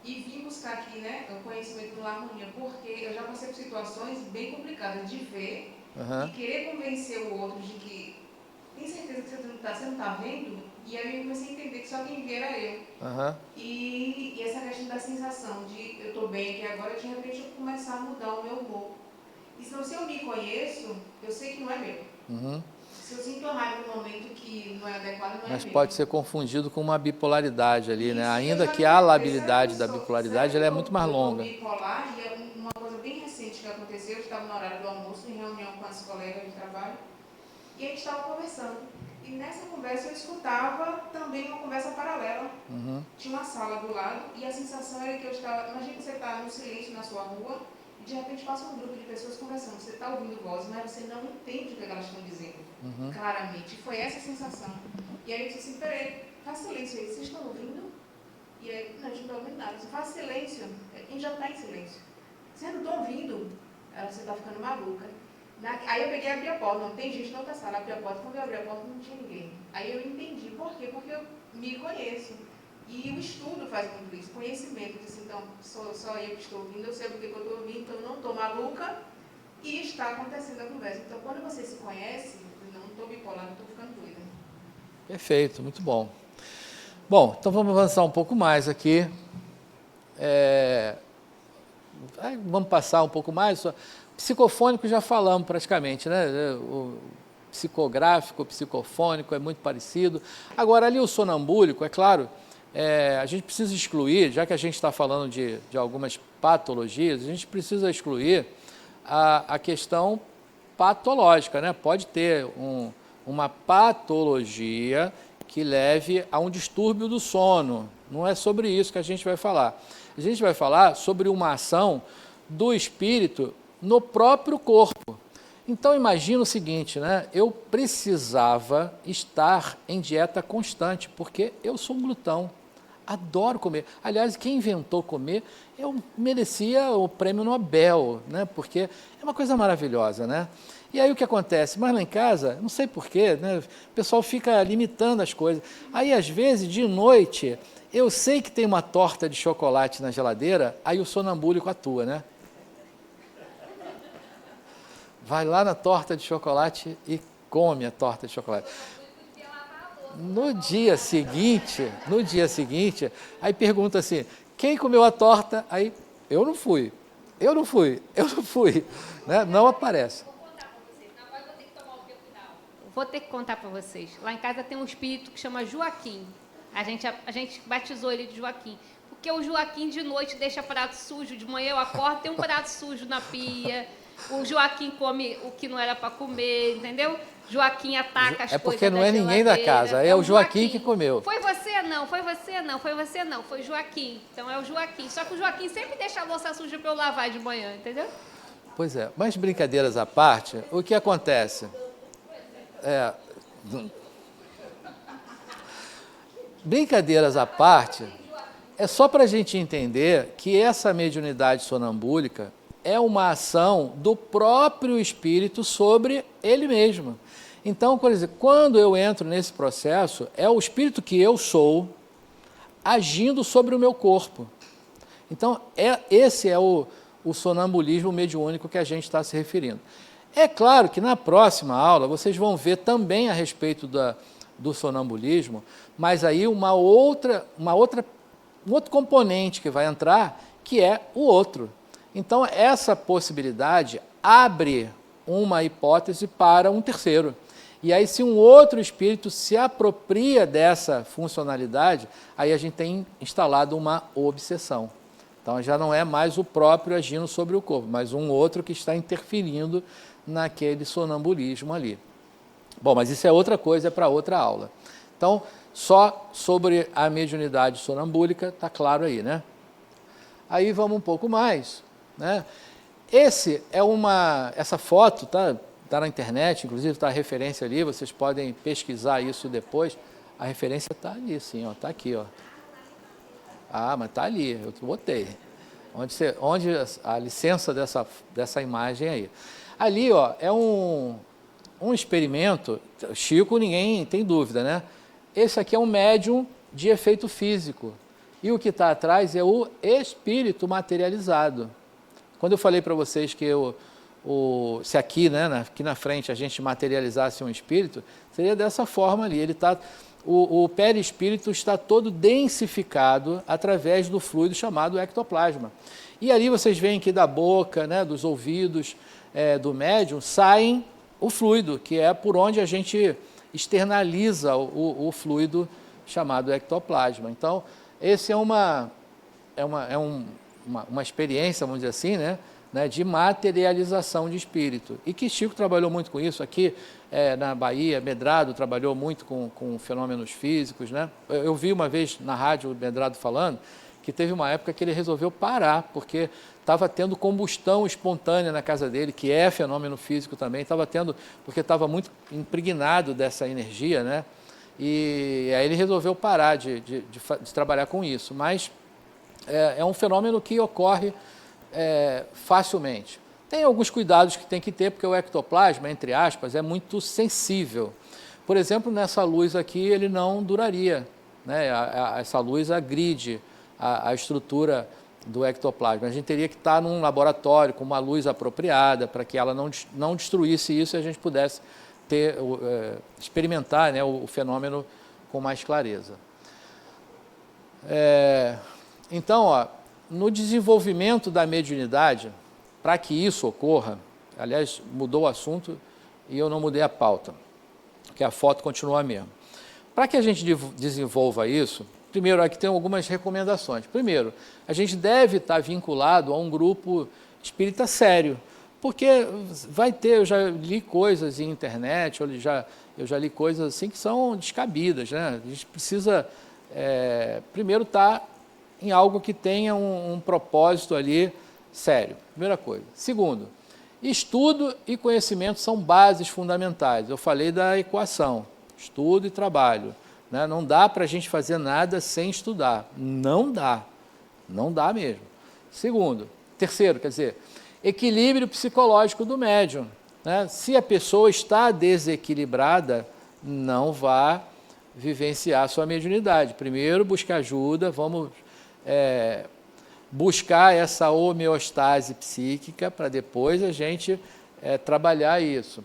E vim buscar aqui, né, o conhecimento no Harmonia, porque eu já passei por situações bem complicadas de ver e querer convencer o outro de que tem certeza que você não está vendo? E aí eu comecei a entender que só quem vê era eu. E essa questão da sensação de eu estou bem aqui agora, de repente eu começar a mudar o meu humor. E se eu me conheço, eu sei que não é meu. Se eu sinto raiva no momento que não é adequado, não é Mas meu. pode ser confundido com uma bipolaridade ali, né? Ainda que a labilidade da bipolaridade ela é muito mais longa. Eu estou bipolar e é uma coisa bem recente que aconteceu. Eu estava no horário do almoço, em reunião com as colegas de trabalho, e a gente estava conversando. E nessa conversa eu escutava também uma conversa paralela. Tinha uma sala do lado e a sensação era que eu estava... Imagina que você está no silêncio na sua rua e de repente passa um grupo de pessoas conversando. Você está ouvindo voz, mas você não entende o que elas estão dizendo claramente. Foi essa a sensação. E aí eu disse assim, peraí, faz silêncio aí, vocês estão ouvindo? E aí, não, a gente não está ouvindo nada. Você faz silêncio, a gente já está em silêncio. Vocês não estão ouvindo? Você está ficando maluca. Aí eu peguei e abri a porta, não tem gente na outra sala, abri a porta, quando eu abri a porta não tinha ninguém. Aí eu entendi, por quê? Porque eu me conheço. E o estudo faz muito isso, conhecimento, disse, então, só eu que estou ouvindo, eu sei porque eu estou ouvindo, então eu não estou maluca e está acontecendo a conversa. Então quando você se conhece, eu não estou bipolar, não estou ficando doida. Perfeito, muito bom. Bom, então vamos avançar um pouco mais aqui. Vamos passar um pouco mais. Psicofônico já falamos praticamente, né? O psicográfico, o psicofônico é muito parecido. Agora, ali o sonambúlico, é claro, a gente precisa excluir, já que a gente está falando de algumas patologias, a gente precisa excluir a questão patológica, né? Pode ter uma patologia que leve a um distúrbio do sono. Não é sobre isso que a gente vai falar. A gente vai falar sobre uma ação do espírito no próprio corpo. Então, imagina o seguinte, né? Eu precisava estar em dieta constante, porque eu sou um glutão, adoro comer. Aliás, quem inventou comer, eu merecia o prêmio Nobel, né? Porque é uma coisa maravilhosa, né? E aí o que acontece? Mas lá em casa, não sei porquê, né? O pessoal fica limitando as coisas. Aí, às vezes, de noite, eu sei que tem uma torta de chocolate na geladeira, aí o sonambúlico atua, né? Vai lá na torta de chocolate e come a torta de chocolate. No dia seguinte, aí pergunta assim, quem comeu a torta? Aí, eu não fui, né? Não aparece. Vou ter que contar para vocês. Lá em casa tem um espírito que chama Joaquim. A gente batizou ele de Joaquim. Porque o Joaquim de noite deixa prato sujo, de manhã eu acordo, tem um prato sujo na pia. O Joaquim come o que não era para comer, entendeu? Joaquim ataca as coisas. É porque não é ninguém da casa, é o Joaquim que comeu. Foi você não, foi Joaquim. Então é o Joaquim. Só que o Joaquim sempre deixa a louça suja para eu lavar de manhã, entendeu? Pois é, mas brincadeiras à parte, o que acontece? Brincadeiras à parte, é só para a gente entender que essa mediunidade sonambúlica é uma ação do próprio espírito sobre ele mesmo. Então, por exemplo, quando eu entro nesse processo, é o espírito que eu sou agindo sobre o meu corpo. Então, esse é o sonambulismo mediúnico que a gente está se referindo. É claro que na próxima aula vocês vão ver também a respeito do sonambulismo, mas aí um outro componente que vai entrar, que é o outro. Então, essa possibilidade abre uma hipótese para um terceiro. E aí, se um outro espírito se apropria dessa funcionalidade, aí a gente tem instalado uma obsessão. Então, já não é mais o próprio agindo sobre o corpo, mas um outro que está interferindo naquele sonambulismo ali. Bom, mas isso é outra coisa, é para outra aula. Então, só sobre a mediunidade sonambúlica, está claro aí, né? Aí vamos um pouco mais, né? Essa foto tá na internet, inclusive está a referência ali, vocês podem pesquisar isso depois. A referência está ali, sim, está aqui, ó. Ah, mas está ali, eu botei. Onde a licença dessa imagem aí. Ali, ó, é um experimento, Chico, ninguém tem dúvida, né? Esse aqui é um médium de efeito físico. E o que está atrás é o espírito materializado. Quando eu falei para vocês que se aqui, né, aqui na frente, a gente materializasse um espírito, seria dessa forma ali. O perispírito está todo densificado através do fluido chamado ectoplasma. E ali vocês veem que da boca, né, dos ouvidos do médium, saem o fluido, que é por onde a gente externaliza o fluido chamado ectoplasma. Então, esse é uma experiência, vamos dizer assim, né, de materialização de espírito. E que Chico trabalhou muito com isso. Aqui na Bahia, Medrado trabalhou muito com fenômenos físicos, né? Eu vi uma vez na rádio o Medrado falando que teve uma época que ele resolveu parar, porque estava tendo combustão espontânea na casa dele, que é fenômeno físico também, porque estava muito impregnado dessa energia, né? E aí ele resolveu parar de trabalhar com isso. Mas é um fenômeno que ocorre facilmente. Tem alguns cuidados que tem que ter, porque o ectoplasma, entre aspas, é muito sensível. Por exemplo, nessa luz aqui, ele não duraria, né? Essa luz agride a estrutura do ectoplasma. A gente teria que estar num laboratório com uma luz apropriada para que ela não destruísse isso e a gente pudesse experimentar, né, o fenômeno com mais clareza. Então, ó, no desenvolvimento da mediunidade, para que isso ocorra, aliás, mudou o assunto e eu não mudei a pauta, porque a foto continua a mesma. Para que a gente desenvolva isso, primeiro, aqui tem algumas recomendações. Primeiro, a gente deve estar vinculado a um grupo espírita sério, porque vai ter, eu já li coisas em internet, eu já li coisas assim que são descabidas, né? A gente precisa, primeiro, estar em algo que tenha um propósito ali sério, primeira coisa. Segundo, estudo e conhecimento são bases fundamentais. Eu falei da equação, estudo e trabalho. Né? Não dá para a gente fazer nada sem estudar. Não dá mesmo. Terceiro, quer dizer, equilíbrio psicológico do médium. Né? Se a pessoa está desequilibrada, não vá vivenciar a sua mediunidade. Primeiro, buscar ajuda, vamos buscar essa homeostase psíquica para depois a gente trabalhar isso.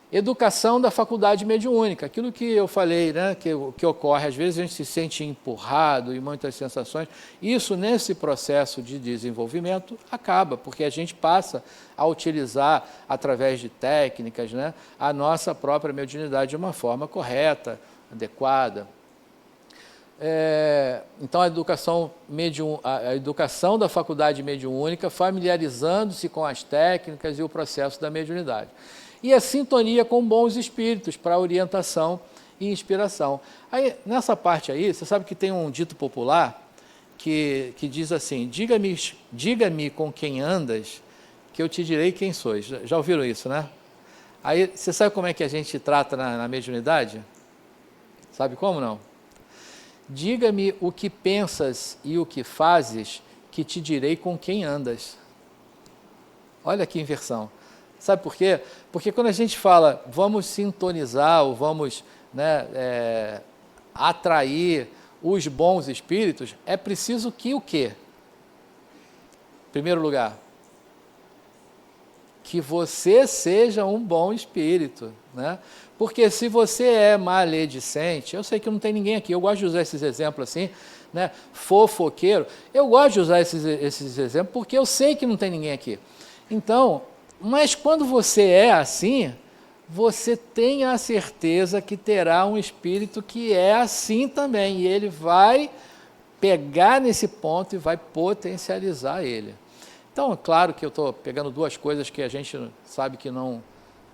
Educação da faculdade mediúnica, aquilo que eu falei, né, que ocorre, às vezes a gente se sente empurrado e muitas sensações, isso nesse processo de desenvolvimento acaba, porque a gente passa a utilizar, através de técnicas, né, a nossa própria mediunidade de uma forma correta, adequada. Então, a educação da faculdade mediúnica, familiarizando-se com as técnicas e o processo da mediunidade. E a sintonia com bons espíritos para orientação e inspiração. Aí, nessa parte aí, você sabe que tem um dito popular que diz assim, diga-me com quem andas, que eu te direi quem sois. Já ouviram isso, né? Aí, você sabe como é que a gente trata na mediunidade? Sabe como não? Diga-me o que pensas e o que fazes, que te direi com quem andas. Olha que inversão. Sabe por quê? Porque quando a gente fala, vamos sintonizar ou vamos, né, atrair os bons espíritos, é preciso que o quê? Em primeiro lugar, que você seja um bom espírito, né? Porque se você é maledicente, eu sei que não tem ninguém aqui, eu gosto de usar esses exemplos assim, né? Fofoqueiro, eu gosto de usar esses exemplos porque eu sei que não tem ninguém aqui. Então, mas quando você é assim, você tem a certeza que terá um espírito que é assim também, e ele vai pegar nesse ponto e vai potencializar ele. Então, é claro que eu estou pegando duas coisas que a gente sabe que não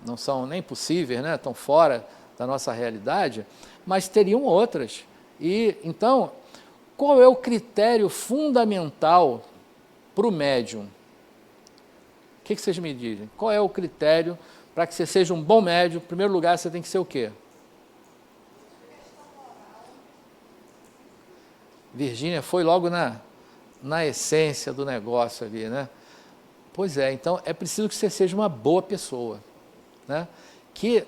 não são nem possíveis, né? Estão fora da nossa realidade, mas teriam outras. E então, qual é o critério fundamental para o médium? O que vocês me dizem? Qual é o critério para que você seja um bom médium? Em primeiro lugar, você tem que ser o quê? Virgínia foi logo na essência do negócio ali, né? Pois é, então é preciso que você seja uma boa pessoa, né? Que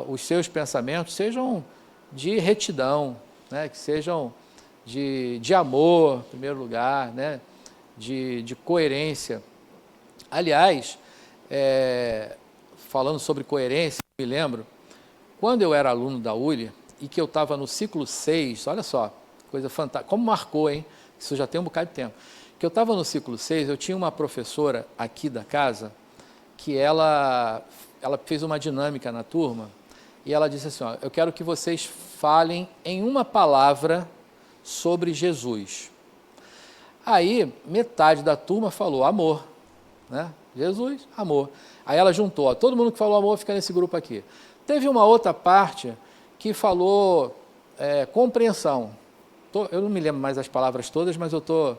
os seus pensamentos sejam de retidão, né? Que sejam de amor, em primeiro lugar, né? De coerência. Aliás, falando sobre coerência, me lembro, quando eu era aluno da ULI e que eu estava no ciclo 6, olha só, coisa fantástica, como marcou, hein? Isso já tem um bocado de tempo. Que eu estava no ciclo 6, eu tinha uma professora aqui da casa que ela fez uma dinâmica na turma e ela disse assim, ó, eu quero que vocês falem em uma palavra sobre Jesus. Aí, metade da turma falou amor, né? Jesus, amor. Aí ela juntou, ó, todo mundo que falou amor fica nesse grupo aqui. Teve uma outra parte que falou compreensão. Eu não me lembro mais as palavras todas, mas eu estou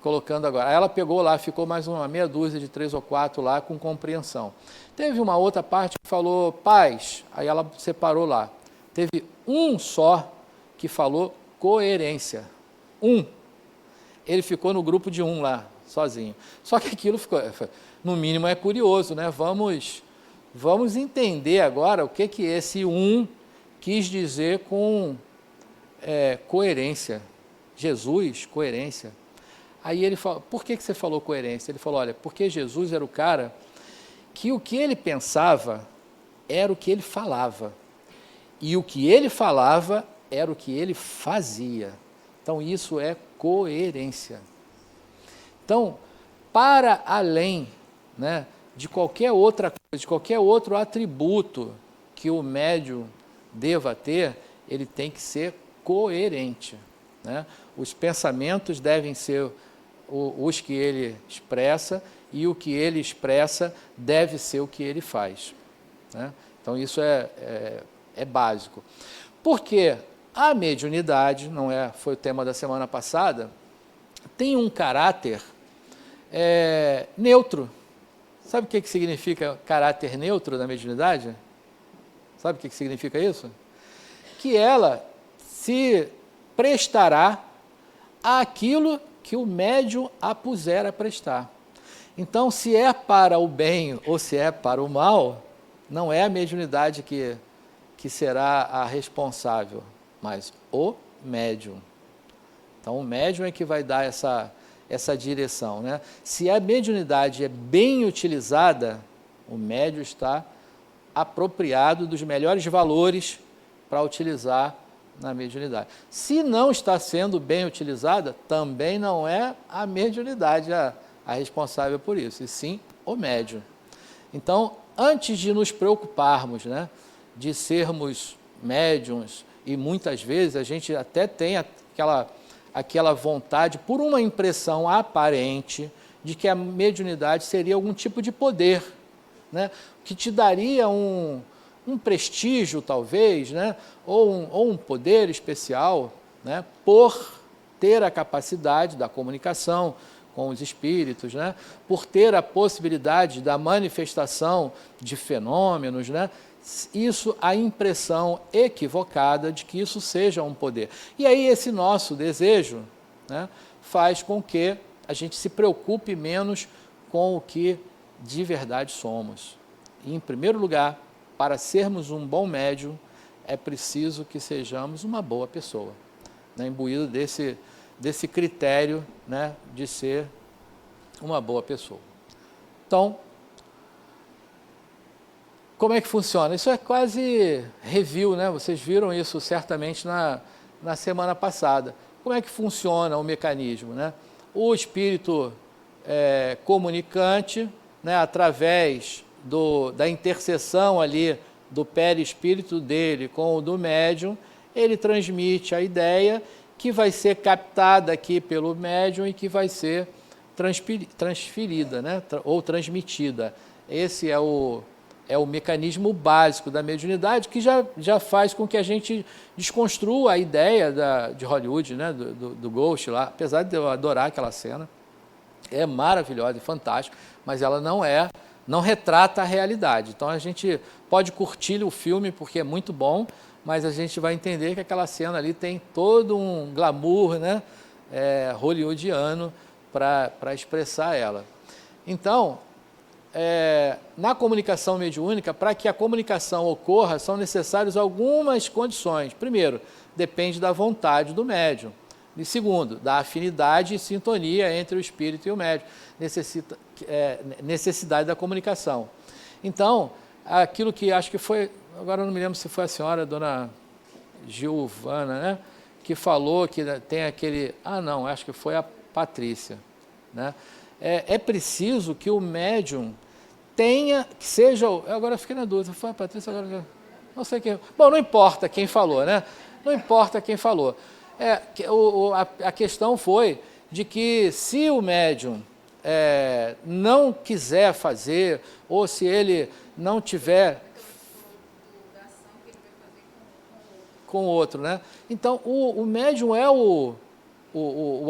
colocando agora. Aí ela pegou lá, ficou mais uma meia dúzia de 3 ou 4 lá com compreensão. Teve uma outra parte que falou paz, aí ela separou lá. Teve um só que falou coerência. Ele ficou no grupo de 1 lá, sozinho. Só que aquilo ficou, no mínimo é curioso, né? Vamos entender agora o que esse 1 quis dizer com coerência. Jesus, coerência. Aí ele falou, por que você falou coerência? Ele falou, olha, porque Jesus era o cara que o que ele pensava era o que ele falava. E o que ele falava era o que ele fazia. Então, isso é coerência. Então, para além, né, de qualquer outra coisa, de qualquer outro atributo que o médium deva ter, ele tem que ser coerente, né? Os pensamentos devem ser os que ele expressa e o que ele expressa deve ser o que ele faz, né? Então isso é básico. Porque a mediunidade, foi o tema da semana passada, tem um caráter neutro. Sabe o que significa caráter neutro da mediunidade? Sabe o que significa isso? Que ela se prestará àquilo que o médium a puser a prestar. Então, se é para o bem ou se é para o mal, não é a mediunidade que será a responsável, mas o médium. Então, o médium é que vai dar essa direção, né? Se a mediunidade é bem utilizada, o médium está apropriado dos melhores valores para utilizar na mediunidade. Se não está sendo bem utilizada, também não é a mediunidade a responsável por isso, e sim o médium. Então, antes de nos preocuparmos, né, de sermos médiums, e muitas vezes a gente até tem aquela vontade, por uma impressão aparente, de que a mediunidade seria algum tipo de poder, né, que te daria um prestígio, talvez, né, ou um poder especial, né, por ter a capacidade da comunicação com os espíritos, né, por ter a possibilidade da manifestação de fenômenos, né, isso, a impressão equivocada de que isso seja um poder. E aí esse nosso desejo, né, faz com que a gente se preocupe menos com o que de verdade somos. E, em primeiro lugar, para sermos um bom médium, é preciso que sejamos uma boa pessoa, né, imbuído desse critério, né, de ser uma boa pessoa. Então, como é que funciona? Isso é quase review, né? Vocês viram isso certamente na semana passada. Como é que funciona o mecanismo, né? O espírito comunicante, né, através da interseção ali do perispírito dele com o do médium, ele transmite a ideia que vai ser captada aqui pelo médium e que vai ser transferida, né, ou transmitida. Esse é o é o mecanismo básico da mediunidade que já faz com que a gente desconstrua a ideia de Hollywood, né, do Ghost lá, apesar de eu adorar aquela cena. É maravilhosa, é fantástica, mas ela não retrata a realidade. Então a gente pode curtir o filme porque é muito bom, mas a gente vai entender que aquela cena ali tem todo um glamour, né, hollywoodiano para expressar ela. Então, na comunicação mediúnica, para que a comunicação ocorra, são necessárias algumas condições. Primeiro, depende da vontade do médium. E segundo, da afinidade e sintonia entre o espírito e o médium, necessidade da comunicação. Então, aquilo que acho que foi, agora não me lembro se foi a senhora, dona Giovana, né, que falou que tem aquele, não, acho que foi a Patrícia, né? É preciso que o médium tenha, que seja, agora eu fiquei na dúvida, foi a Patrícia, agora não sei quem, bom, não importa quem falou, né? Não importa quem falou. A questão foi de que se o médium não quiser fazer, ou se ele não tiver com o outro, né? Então, o médium é o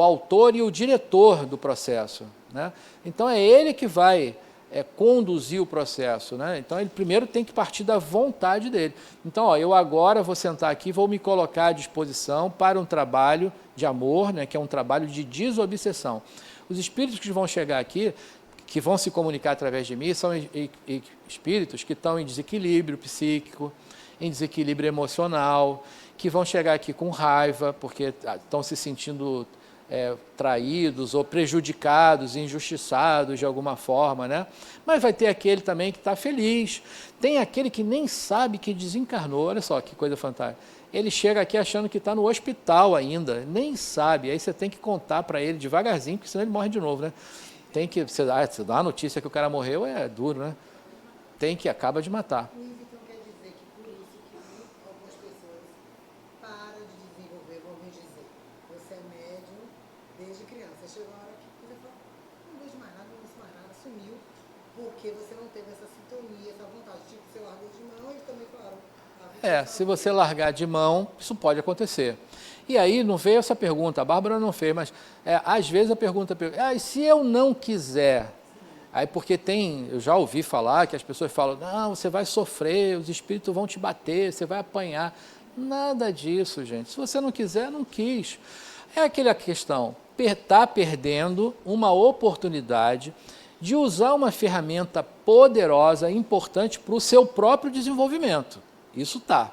autor e o diretor do processo, né? Então, é ele que vai conduzir o processo, né? Então, ele primeiro tem que partir da vontade dele. Então, eu agora vou sentar aqui e vou me colocar à disposição para um trabalho de amor, né? Que é um trabalho de desobsessão. Os espíritos que vão chegar aqui, que vão se comunicar através de mim, são espíritos que estão em desequilíbrio psíquico, em desequilíbrio emocional, que vão chegar aqui com raiva, porque estão se sentindo traídos ou prejudicados, injustiçados de alguma forma, né? Mas vai ter aquele também que está feliz. Tem aquele que nem sabe que desencarnou, olha só que coisa fantástica. Ele chega aqui achando que está no hospital ainda, nem sabe. Aí você tem que contar para ele devagarzinho, porque senão ele morre de novo, né? Tem que, você dá a notícia que o cara morreu, é duro, né? Tem que, acaba de matar. Então quer dizer que por isso que algumas pessoas param de desenvolver, vamos dizer, você é médium desde criança, chegou a hora que você fala, não vejo mais nada, não ouço mais nada, sumiu, porque você não teve essa sintonia, essa vontade, tipo, você largou de mão, eles também falaram. Se você largar de mão, isso pode acontecer. E aí não veio essa pergunta, a Bárbara não fez, mas às vezes a pergunta e se eu não quiser? Aí porque eu já ouvi falar que as pessoas falam, não, você vai sofrer, os espíritos vão te bater, você vai apanhar. Nada disso, gente. Se você não quiser, não quis. É aquela questão, está perdendo uma oportunidade de usar uma ferramenta poderosa, importante para o seu próprio desenvolvimento. Isso tá.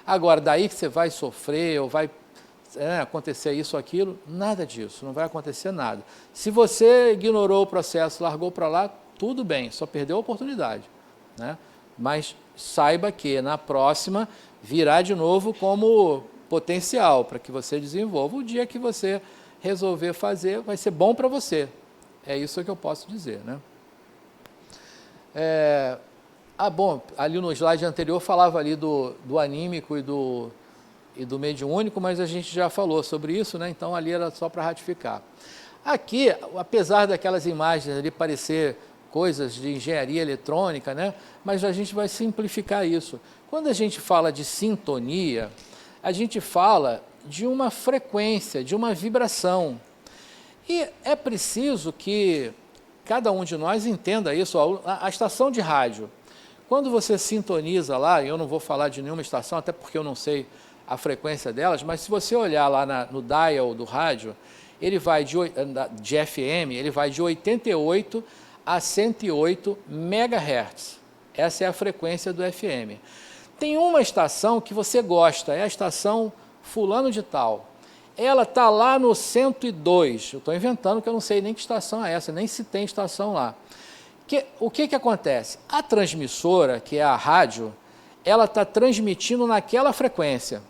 Agora, daí que você vai sofrer, ou vai acontecer isso ou aquilo, nada disso, não vai acontecer nada. Se você ignorou o processo, largou para lá, tudo bem, só perdeu a oportunidade, né? Mas saiba que na próxima virá de novo como potencial para que você desenvolva. O dia que você resolver fazer, vai ser bom para você. É isso que eu posso dizer, né? Bom, ali no slide anterior falava ali do anímico e do mediúnico, mas a gente já falou sobre isso, né? Então ali era só para ratificar. Aqui, apesar daquelas imagens ali parecer coisas de engenharia eletrônica, né? Mas a gente vai simplificar isso. Quando a gente fala de sintonia, a gente fala de uma frequência, de uma vibração. E é preciso que cada um de nós entenda isso. A estação de rádio, quando você sintoniza lá, eu não vou falar de nenhuma estação, até porque eu não sei a frequência delas, mas se você olhar lá no dial do rádio, ele vai de FM, ele vai de 88 a 108 MHz. Essa é a frequência do FM. Tem uma estação que você gosta, é a estação fulano de tal. Ela está lá no 102, eu estou inventando que eu não sei nem que estação é essa, nem se tem estação lá. O que acontece? A transmissora, que é a rádio, ela está transmitindo naquela frequência.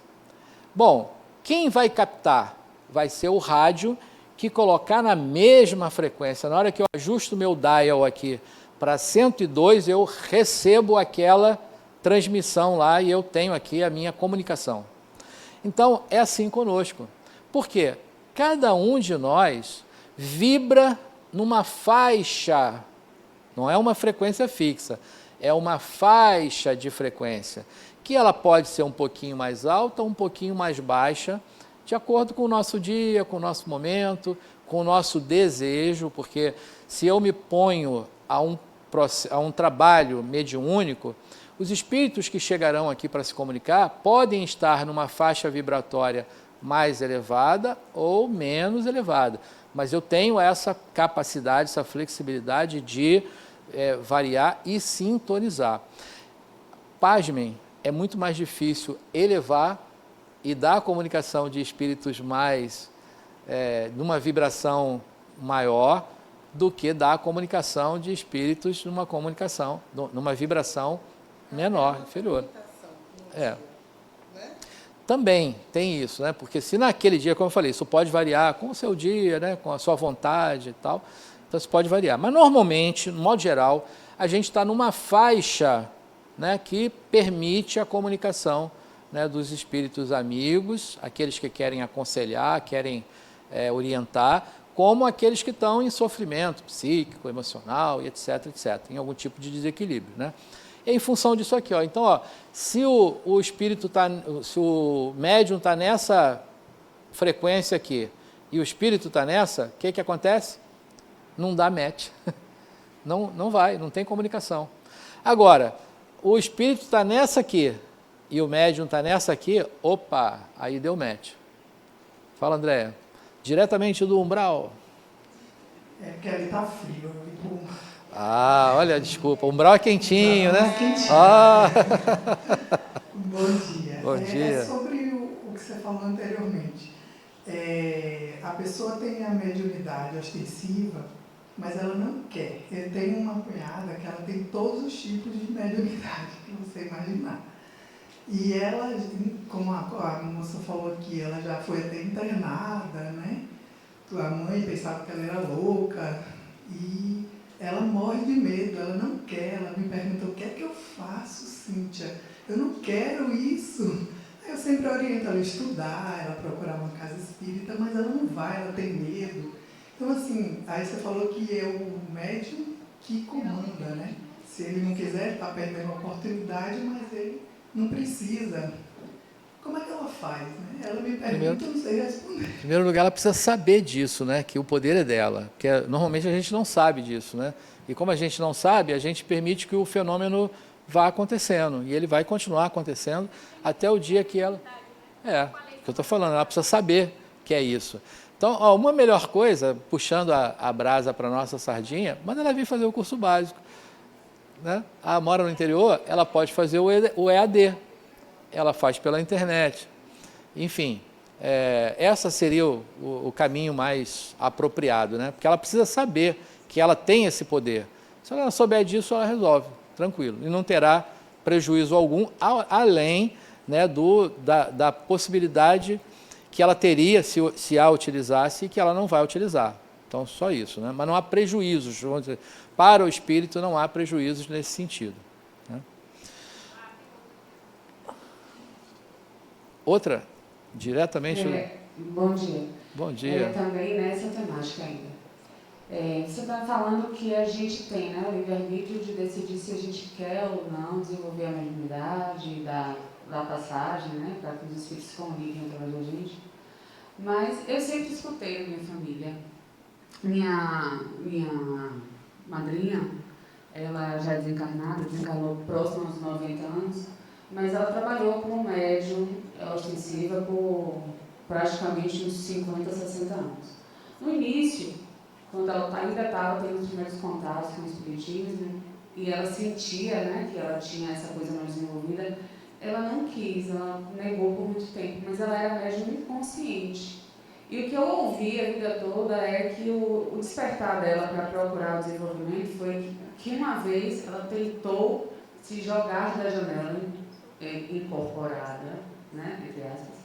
Bom, quem vai captar? Vai ser o rádio que colocar na mesma frequência. Na hora que eu ajusto o meu dial aqui para 102, eu recebo aquela transmissão lá e eu tenho aqui a minha comunicação. Então, é assim conosco. Por quê? Cada um de nós vibra numa faixa, não é uma frequência fixa, é uma faixa de frequência, que ela pode ser um pouquinho mais alta, um pouquinho mais baixa, de acordo com o nosso dia, com o nosso momento, com o nosso desejo, porque se eu me ponho a um trabalho mediúnico, os espíritos que chegarão aqui para se comunicar podem estar numa faixa vibratória mais elevada ou menos elevada, mas eu tenho essa capacidade, essa flexibilidade de variar e sintonizar. Pasmem, é muito mais difícil elevar e dar a comunicação de espíritos mais, numa vibração maior, do que dar a comunicação de espíritos numa vibração menor, inferior. Também tem isso, né? Porque se naquele dia, como eu falei, isso pode variar com o seu dia, né? Com a sua vontade e tal, então isso pode variar. Mas normalmente, no modo geral, a gente está numa faixa, né, que permite a comunicação, né, dos espíritos amigos, aqueles que querem aconselhar, querem orientar, como aqueles que estão em sofrimento psíquico, emocional, e etc, etc, em algum tipo de desequilíbrio, né? E em função disso aqui, ó, então, ó, se o espírito se o médium está nessa frequência aqui e o espírito está nessa, o que acontece? Não dá match, não vai, não tem comunicação. Agora, o espírito está nessa aqui e o médium está nessa aqui, opa, aí deu match. Fala, Andréia. Diretamente do umbral. É porque ali está frio. Olha, desculpa, o umbral é quentinho, né? Quentinho. Bom dia. Bom dia. É sobre o que você falou anteriormente. A pessoa tem a mediunidade ostensiva, mas ela não quer. Eu tenho uma cunhada que ela tem todos os tipos de mediunidade que você imaginar. E ela, como a moça falou aqui, ela já foi até internada, né? A mãe pensava que ela era louca e ela morre de medo, ela não quer. Ela me perguntou: o que é que eu faço, Cíntia? Eu não quero isso. Aí eu sempre oriento ela a estudar, ela procurar uma casa espírita, mas ela não vai, ela tem medo. Então, assim, aí você falou que é o médium que comanda, né? Se ele não quiser, ele está perdendo a oportunidade, mas ele não precisa. Como é que ela faz, né? Ela me pergunta, eu não sei responder. Em primeiro lugar, ela precisa saber disso, né? Que o poder é dela. Porque normalmente a gente não sabe disso, né? E como a gente não sabe, a gente permite que o fenômeno vá acontecendo. E ele vai continuar acontecendo até o dia que ela... o que eu estou falando, ela precisa saber que é isso. Então, ó, uma melhor coisa, puxando a brasa para a nossa sardinha, manda ela vir fazer o curso básico. Né? Mora no interior, ela pode fazer o EAD. Ela faz pela internet. Enfim, essa seria o caminho mais apropriado, né? Porque ela precisa saber que ela tem esse poder. Se ela souber disso, ela resolve, tranquilo. E não terá prejuízo algum, além, né, da possibilidade que ela teria se a utilizasse e que ela não vai utilizar. Então, só isso, né? Mas não há prejuízos, vamos dizer, para o espírito não há prejuízos nesse sentido. Né? Outra, diretamente... Bom dia. Bom dia. Também nessa temática ainda. Você está falando que a gente tem, né, o livre-arbítrio de decidir se a gente quer ou não desenvolver a mediunidade, da passagem, né, para que os espíritos se comuniquem através da gente. Mas eu sempre escutei na minha família. Minha madrinha, ela já é desencarnou próximo aos 90 anos, mas ela trabalhou como médium ostensiva por praticamente uns 50, 60 anos. No início, quando ela ainda estava tendo os primeiros contatos com o espiritismo, e ela sentia, né, que ela tinha essa coisa mais desenvolvida, ela não quis, ela negou por muito tempo, mas ela era médium inconsciente. E o que eu ouvi a vida toda é que o despertar dela para procurar o desenvolvimento foi que uma vez ela tentou se jogar da janela incorporada, né, entre aspas.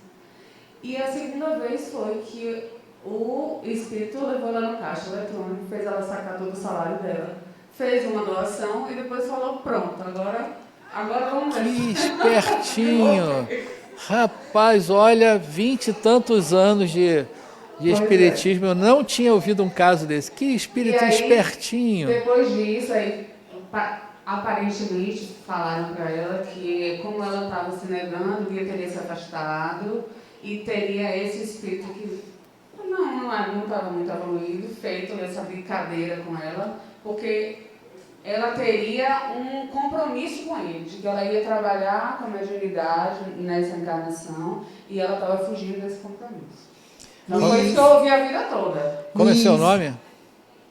E a segunda vez foi que o espírito levou ela no caixa eletrônico, fez ela sacar todo o salário dela, fez uma doação e depois falou: pronto, agora vamos ver. Que espertinho! Rapaz, olha, 20 e tantos anos de espiritismo, eu não tinha ouvido um caso desse. Que espírito aí, espertinho! Depois disso, Aparentemente, falaram para ela que, como ela estava se negando, o guia teria se afastado e teria esse espírito que não estava muito evoluído, feito essa brincadeira com ela, porque ela teria um compromisso com ele, de que ela ia trabalhar com a mediunidade nessa encarnação, e ela estava fugindo desse compromisso. Então foi isso que eu ouvi a vida toda. Como é seu nome?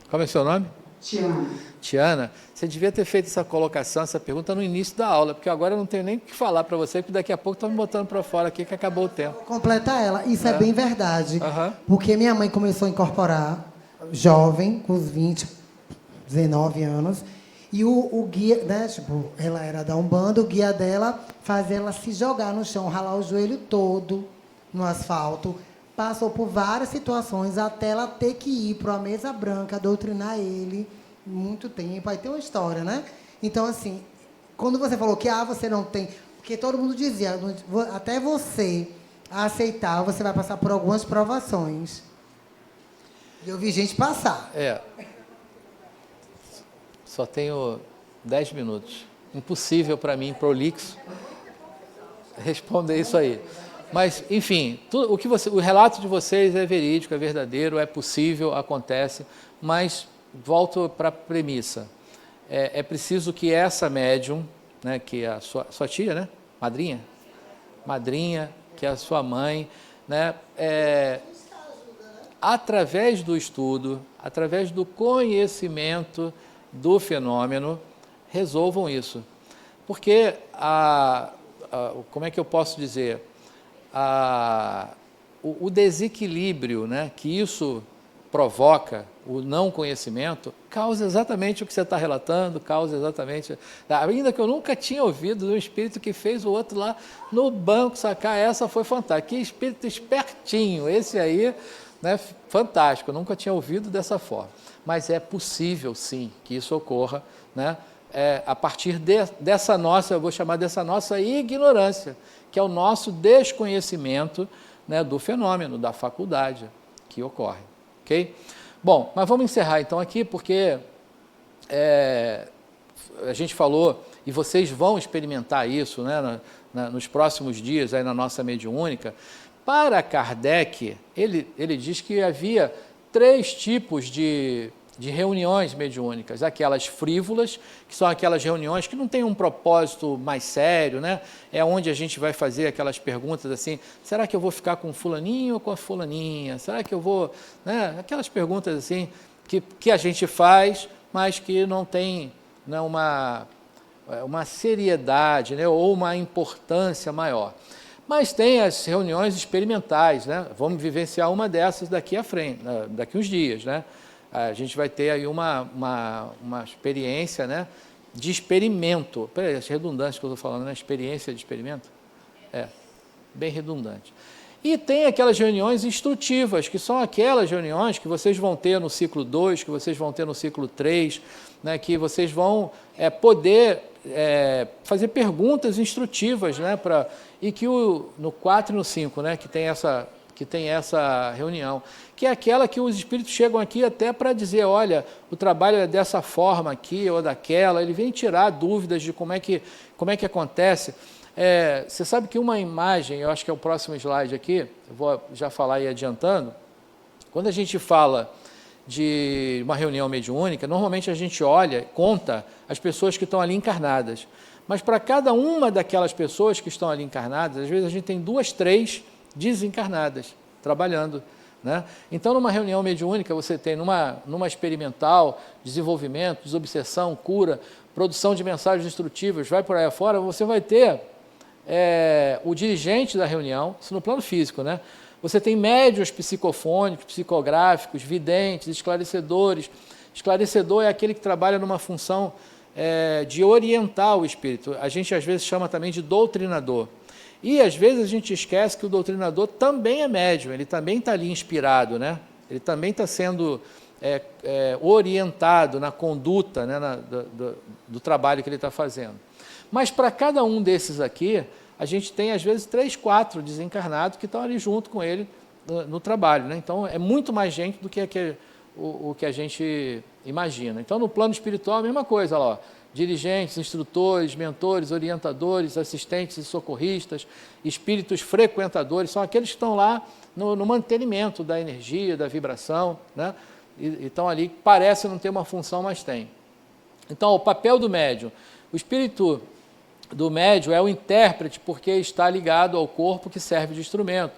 Como é seu nome? Tiana. Tiana, você devia ter feito essa colocação, essa pergunta no início da aula, porque agora eu não tenho nem o que falar para você, porque daqui a pouco estão me botando para fora aqui que acabou o tempo. Vou completar ela. Isso é bem verdade. Uhum. Porque minha mãe começou a incorporar jovem, com os 20, 19 anos, e o guia, né, tipo, ela era da Umbanda, o guia dela fazia ela se jogar no chão, ralar o joelho todo no asfalto. Passou por várias situações até ela ter que ir para a mesa branca, doutrinar ele, muito tempo. Aí tem uma história, né? Então, assim, quando você falou que você não tem... Porque todo mundo dizia, até você aceitar, você vai passar por algumas provações. E eu vi gente passar. Só tenho 10 minutos. Impossível para mim, prolixo, responder isso aí. Mas, enfim, o relato de vocês é verídico, é verdadeiro, é possível, acontece, mas volto para a premissa. É preciso que essa médium, né, que é a sua tia, né? Madrinha, que é a sua mãe, né, através do estudo, através do conhecimento do fenômeno, resolvam isso. Porque, como é que eu posso dizer? O desequilíbrio, né, que isso provoca, o não conhecimento, causa exatamente o que você está relatando, causa exatamente... Ainda que eu nunca tinha ouvido de um espírito que fez o outro lá no banco sacar, essa foi fantástica. Que espírito espertinho, esse aí, né, fantástico, eu nunca tinha ouvido dessa forma. Mas é possível, sim, que isso ocorra, né, a partir dessa nossa, eu vou chamar dessa nossa ignorância, que é o nosso desconhecimento, né, do fenômeno, da faculdade que ocorre. Ok? Bom, mas vamos encerrar então aqui, porque a gente falou, e vocês vão experimentar isso, né, nos próximos dias aí na nossa mediúnica. Para Kardec, ele diz que havia 3 tipos de reuniões mediúnicas, aquelas frívolas, que são aquelas reuniões que não têm um propósito mais sério, né? É onde a gente vai fazer aquelas perguntas assim, será que eu vou ficar com fulaninho ou com a fulaninha? Será que eu vou... Né? Aquelas perguntas assim, que a gente faz, mas que não tem, né, uma seriedade, né, ou uma importância maior. Mas tem as reuniões experimentais, né? Vamos vivenciar uma dessas daqui à frente, daqui uns dias, né? A gente vai ter aí uma experiência, né, de experimento. Peraí, as redundâncias que eu estou falando, né? Experiência de experimento? Bem redundante. E tem aquelas reuniões instrutivas, que são aquelas reuniões que vocês vão ter no ciclo 2, que vocês vão ter no ciclo 3, né, que vocês vão poder fazer perguntas instrutivas, né, e que no 4 e no 5, né, que tem essa reunião, que é aquela que os espíritos chegam aqui até para dizer, olha, o trabalho é dessa forma aqui ou daquela, ele vem tirar dúvidas de como é que acontece. Você sabe que uma imagem, eu acho que é o próximo slide aqui, eu vou já falar aí adiantando, quando a gente fala de uma reunião mediúnica, normalmente a gente olha, conta as pessoas que estão ali encarnadas, mas para cada uma daquelas pessoas que estão ali encarnadas, às vezes a gente tem 2, 3 desencarnadas, trabalhando, né? Então, numa reunião mediúnica, você tem numa experimental, desenvolvimento, desobsessão, cura, produção de mensagens instrutivas, vai por aí afora, você vai ter o dirigente da reunião, isso no plano físico, né? Você tem médiuns psicofônicos, psicográficos, videntes, esclarecedores. Esclarecedor é aquele que trabalha numa função de orientar o espírito. A gente, às vezes, chama também de doutrinador. E, às vezes, a gente esquece que o doutrinador também é médium, ele também está ali inspirado, né? Ele também está sendo orientado na conduta, né, do trabalho que ele está fazendo. Mas, para cada um desses aqui, a gente tem, às vezes, 3, 4 desencarnados que estão ali junto com ele no trabalho, né? Então, é muito mais gente do que o que a gente imagina. Então, no plano espiritual, a mesma coisa, lá, ó. dirigentes, instrutores, mentores, orientadores, assistentes e socorristas, espíritos frequentadores, são aqueles que estão lá no mantenimento da energia, da vibração, né? E estão ali, parece não ter uma função, mas tem. Então, o papel do médium. O espírito do médium é o intérprete, porque está ligado ao corpo que serve de instrumento,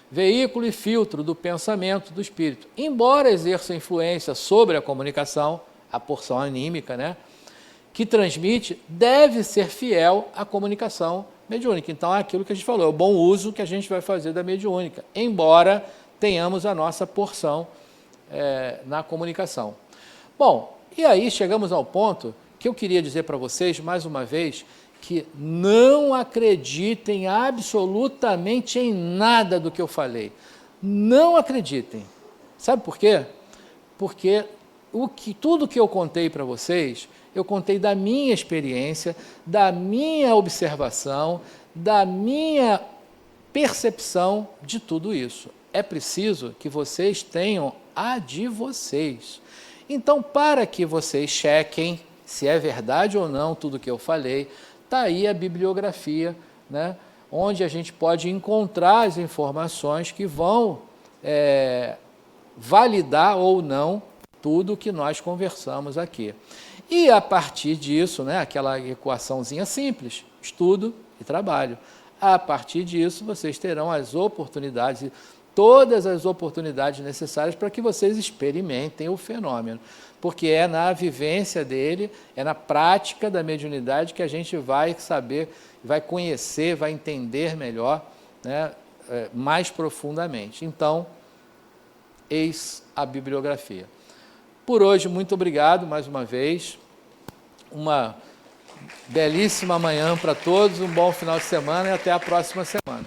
veículo e filtro do pensamento do espírito. Embora exerça influência sobre a comunicação, a porção anímica, né, que transmite, deve ser fiel à comunicação mediúnica. Então, é aquilo que a gente falou, é o bom uso que a gente vai fazer da mediúnica, embora tenhamos a nossa porção na comunicação. Bom, e aí chegamos ao ponto que eu queria dizer para vocês, mais uma vez, que não acreditem absolutamente em nada do que eu falei. Não acreditem. Sabe por quê? Porque tudo que eu contei para vocês, eu contei da minha experiência, da minha observação, da minha percepção de tudo isso. É preciso que vocês tenham a de vocês. Então, para que vocês chequem se é verdade ou não tudo que eu falei, está aí a bibliografia, né, onde a gente pode encontrar as informações que vão validar ou não tudo que nós conversamos aqui. E a partir disso, né, aquela equaçãozinha simples, estudo e trabalho. A partir disso, vocês terão as oportunidades, todas as oportunidades necessárias para que vocês experimentem o fenômeno. Porque é na vivência dele, é na prática da mediunidade que a gente vai saber, vai conhecer, vai entender melhor, né, mais profundamente. Então, eis a bibliografia. Por hoje, muito obrigado mais uma vez. Uma belíssima manhã para todos, um bom final de semana e até a próxima semana.